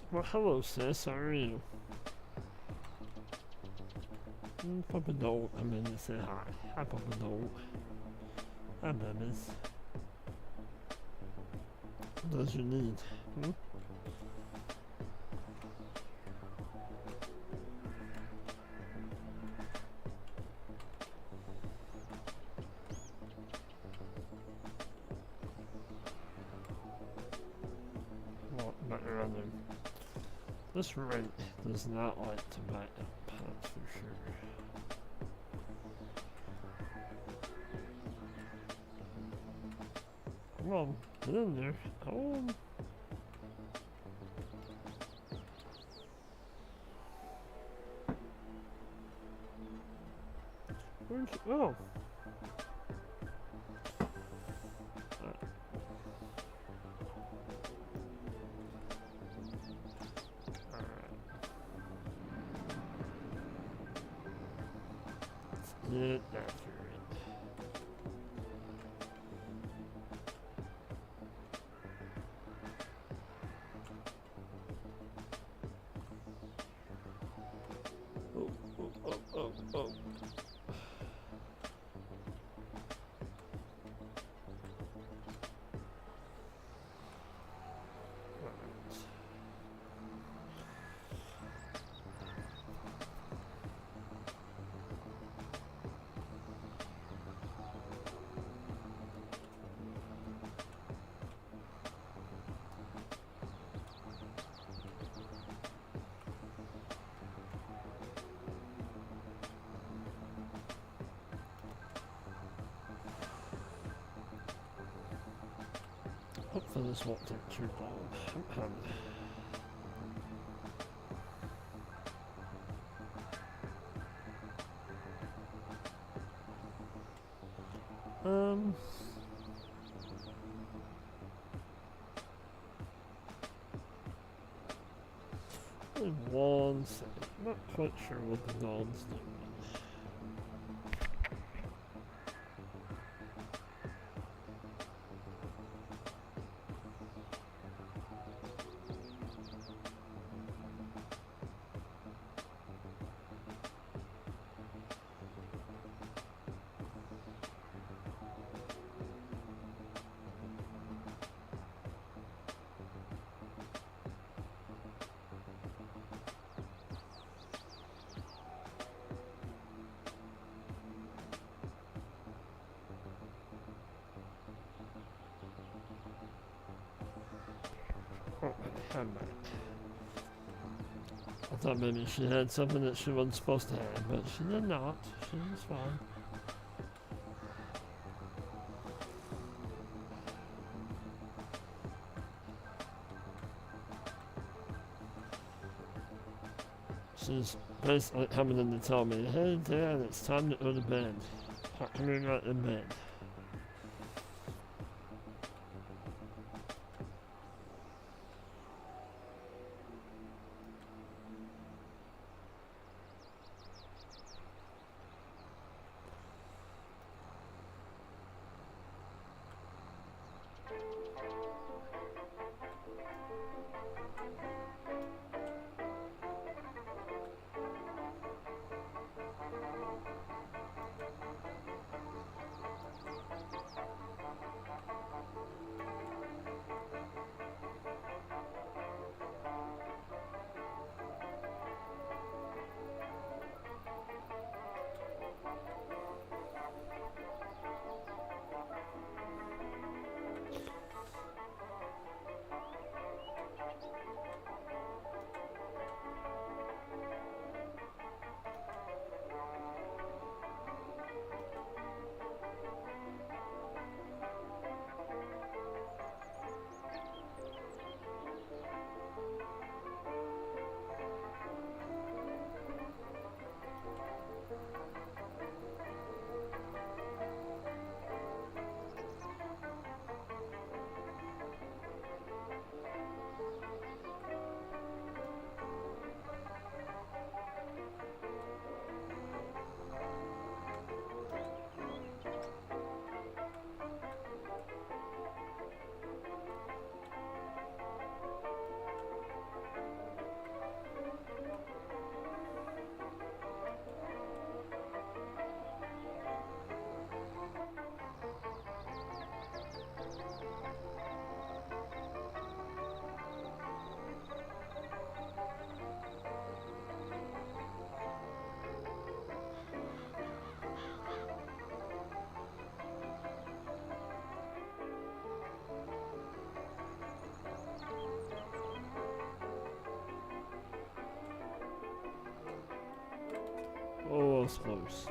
Well, hello, sis. How are you? Papa Dolt. I'm in to say hi. Hi, Papa Dolt. Hi, babies. What does you need? Hmm? Well, but rather, this rate does not like to back up, that's for sure. Come on, get in there. Come on. Where's, oh. Get after it. Oh, oh, oh, oh, oh. Hopefully this won't take too long. Only one second. I'm not quite sure what the dog's doing. Oh, come back. I thought maybe she had something that she wasn't supposed to have, but she did not. She was fine. She's basically coming in to tell me, hey Dad, it's time to go to bed. How come you're not in bed? Oh, it's close.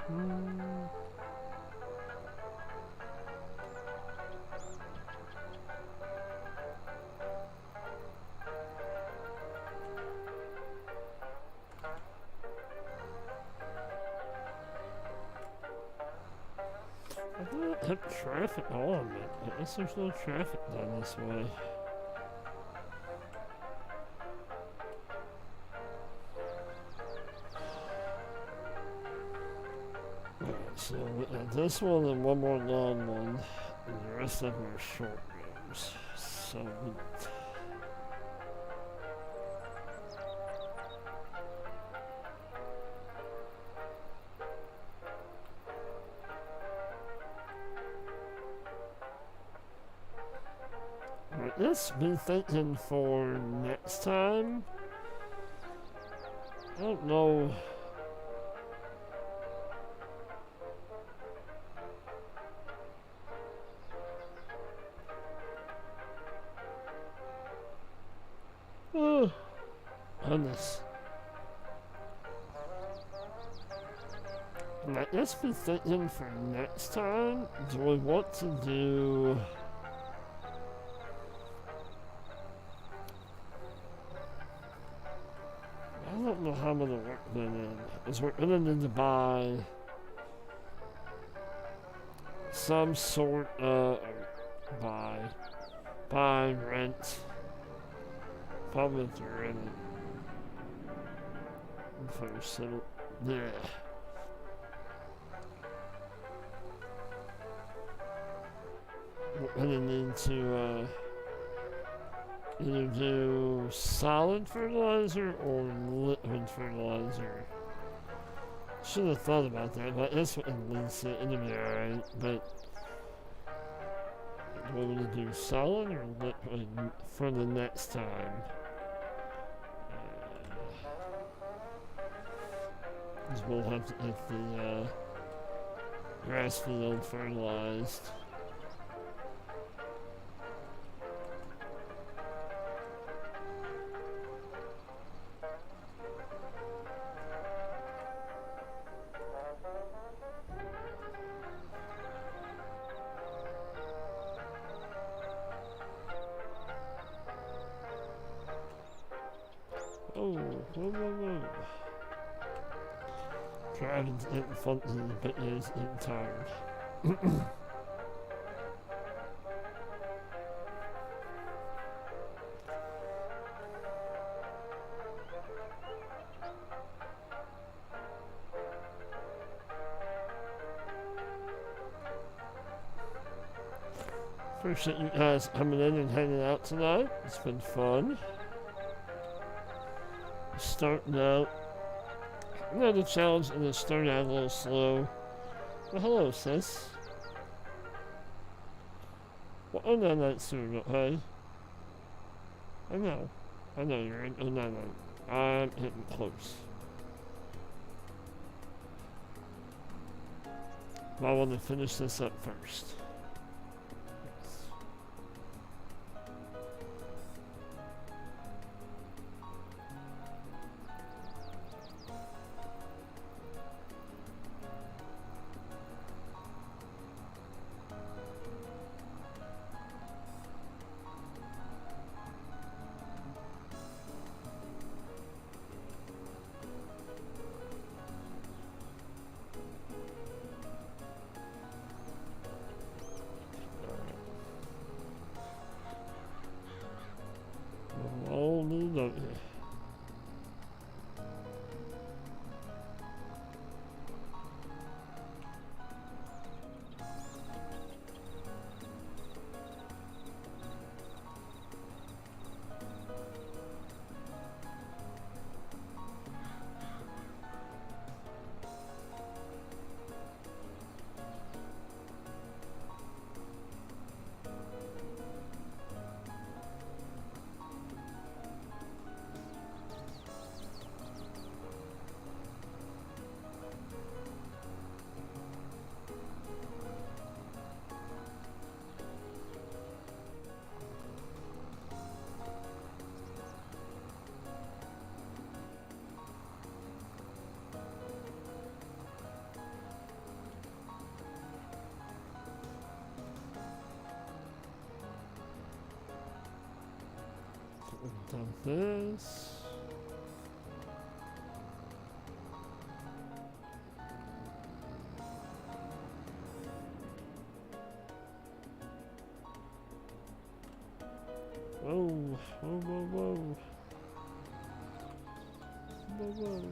Hmm. I didn't hit traffic on it. I guess there's no traffic down this way. Alright, so we got this one and one more long one. And the rest of them are short roads. So I guess been thinking for next time. I don't know. Oh, goodness. I guess been thinking for next time. Do we want to do? I don't know how many work went in. Because we're gonna need to buy some sort of buy, rent. Probably to rent it for some. Yeah. We're gonna need to either do solid fertilizer or liquid fertilizer. Should have thought about that, but that's what it'll be alright. But what would we do, solid or liquid for the next time? Because we'll have to get the grass field fertilized. Oh, whoa. Driving to get in front of the bit is getting tired. Appreciate you guys coming in and hanging out tonight. It's been fun. Starting out. Another challenge and it's starting out a little slow. Well, hello, sis. Well, oh, no, that's soon, okay? I know you're in. Oh, no. I'm hitting close. But I want to finish this up first. We've done this. Whoa, whoa, whoa, whoa. Whoa, whoa.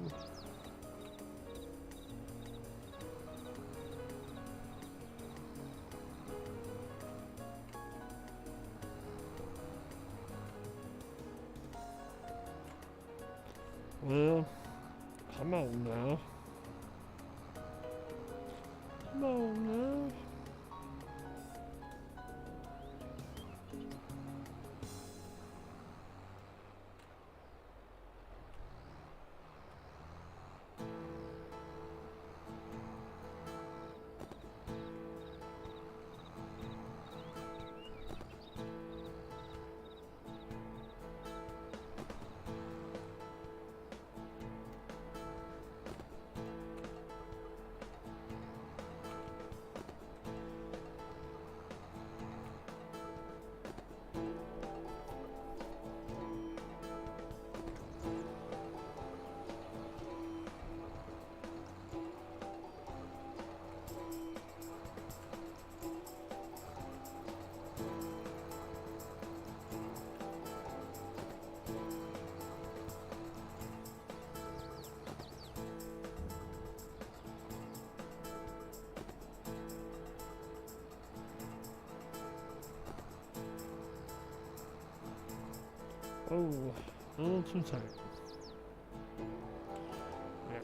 Well, come on now. Come on now. Oh, a little too tight. Yeah.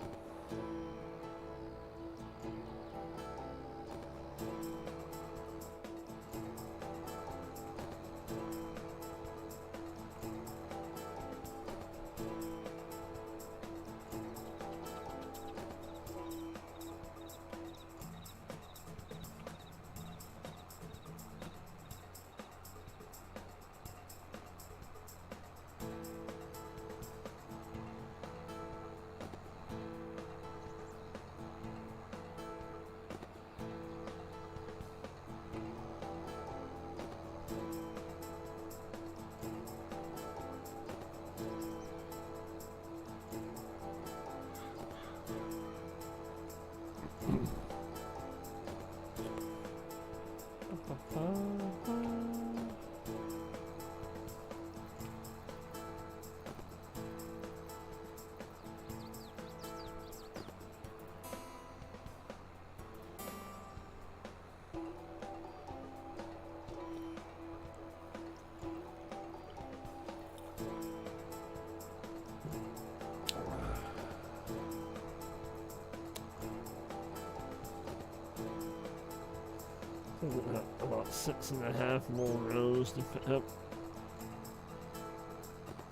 About 6.5 more rows to pick up.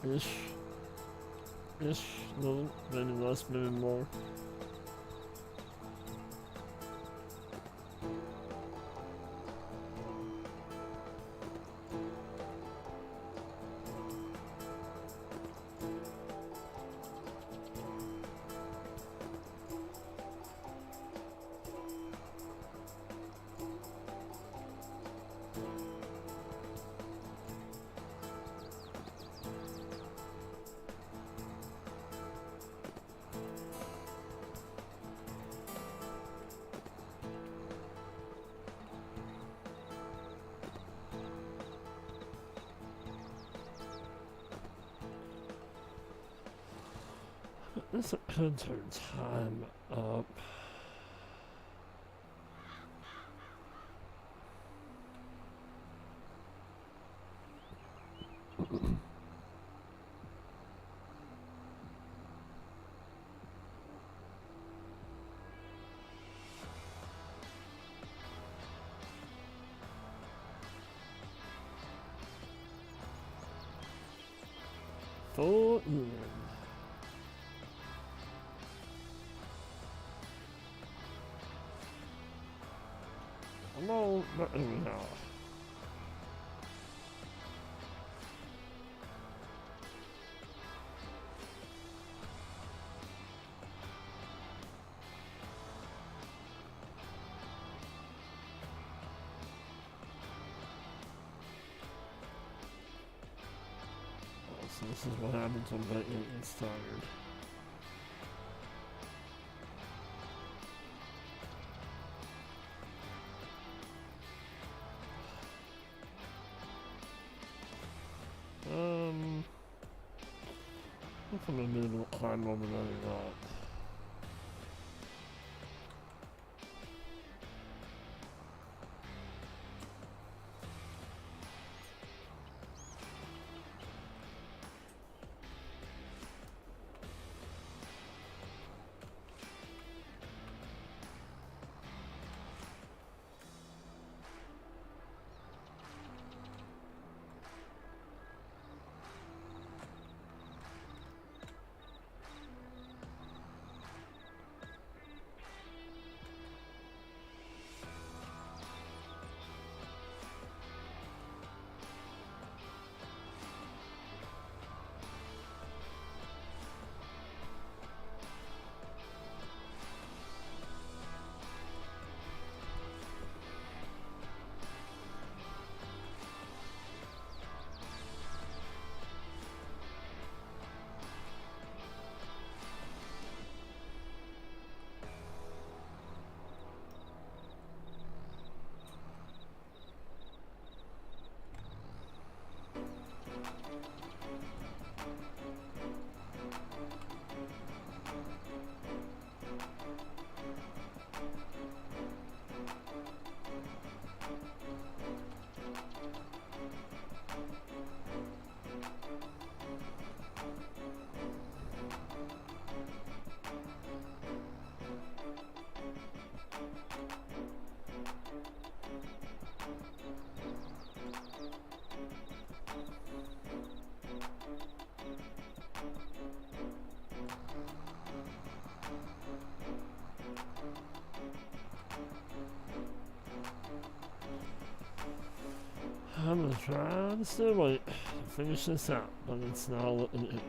Ish, little, maybe less, maybe more. This could turn time up. Full in. No, not anyhow. So this is what happens when Batman gets tired. I think I'm gonna be able to climb over that or not. I'm gonna try to stay awake to finish this out, but it's not looking it.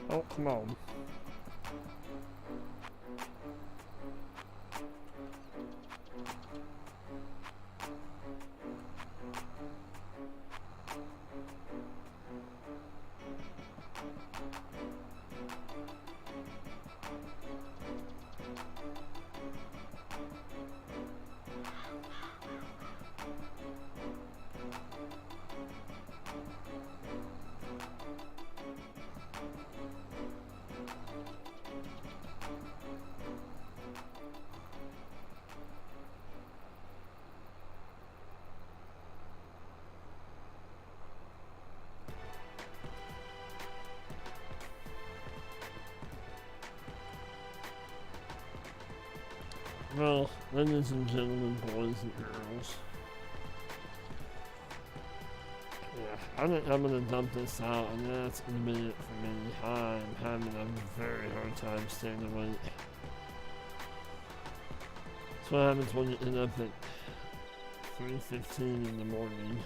Oh, come on. Well, ladies and gentlemen, boys and girls. Yeah, I think I'm gonna dump this out, and that's gonna be it for me. I'm having a very hard time staying awake. That's what happens when you end up at 3:15 in the morning.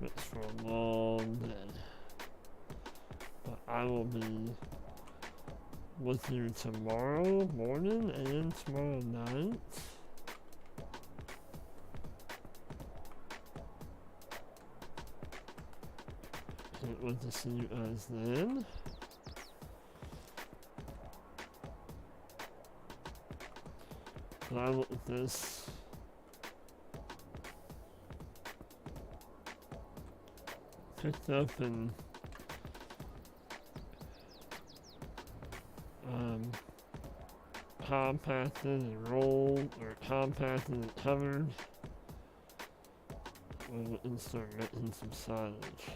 It's for a long day. But I will be with you tomorrow morning and tomorrow night. Can't wait to see you guys then. But I look at this. Picked up and compacted and rolled, or compacted and covered. We went and start making some silage.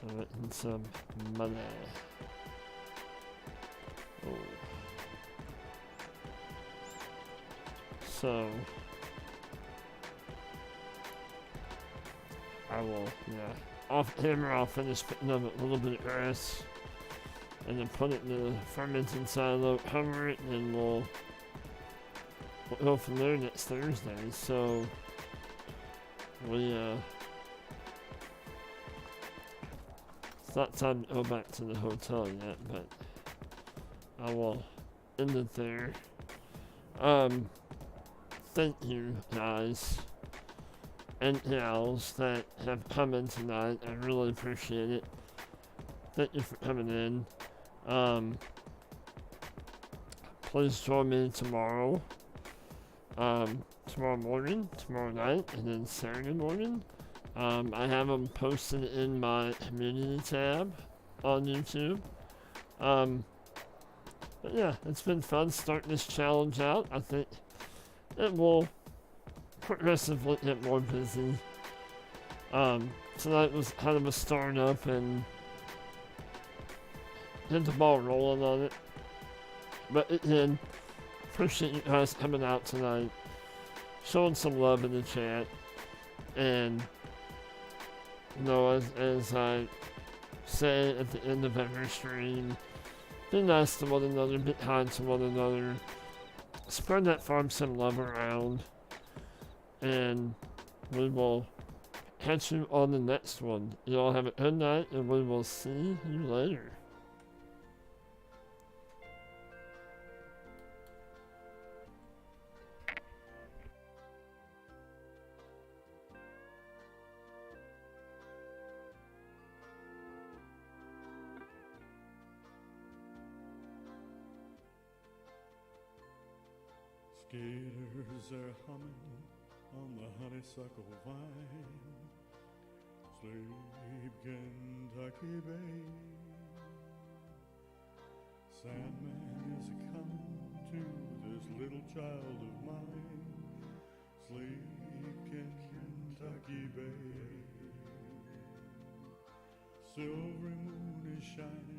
I went in some money. Oh. So I will, off camera I'll finish picking up a little bit of grass and then put it in the fermenting silo, cover it, and then we'll go from there next Thursday. So it's not time to go back to the hotel yet, but I will end it there. Thank you guys and gals that have come in tonight. I really appreciate it. Thank you for coming in. Please join me tomorrow. Tomorrow morning, tomorrow night, and then Saturday morning. I have them posted in my community tab on YouTube. But yeah, it's been fun starting this challenge out. I think it will progressively get more busy. Tonight was kind of a start up and get the ball rolling on it. But again, appreciate you guys coming out tonight, showing some love in the chat, and as I say at the end of every stream, be nice to one another, be kind to one another, spread that farm sim love around, and we will catch you on the next one. You all have a good night, and we will see you later. Skaters are humming on the honeysuckle vine. Sleep, Kentucky Bay. Sandman is a-coming to this little child of mine. Sleep, Kentucky Bay. Silvery moon is shining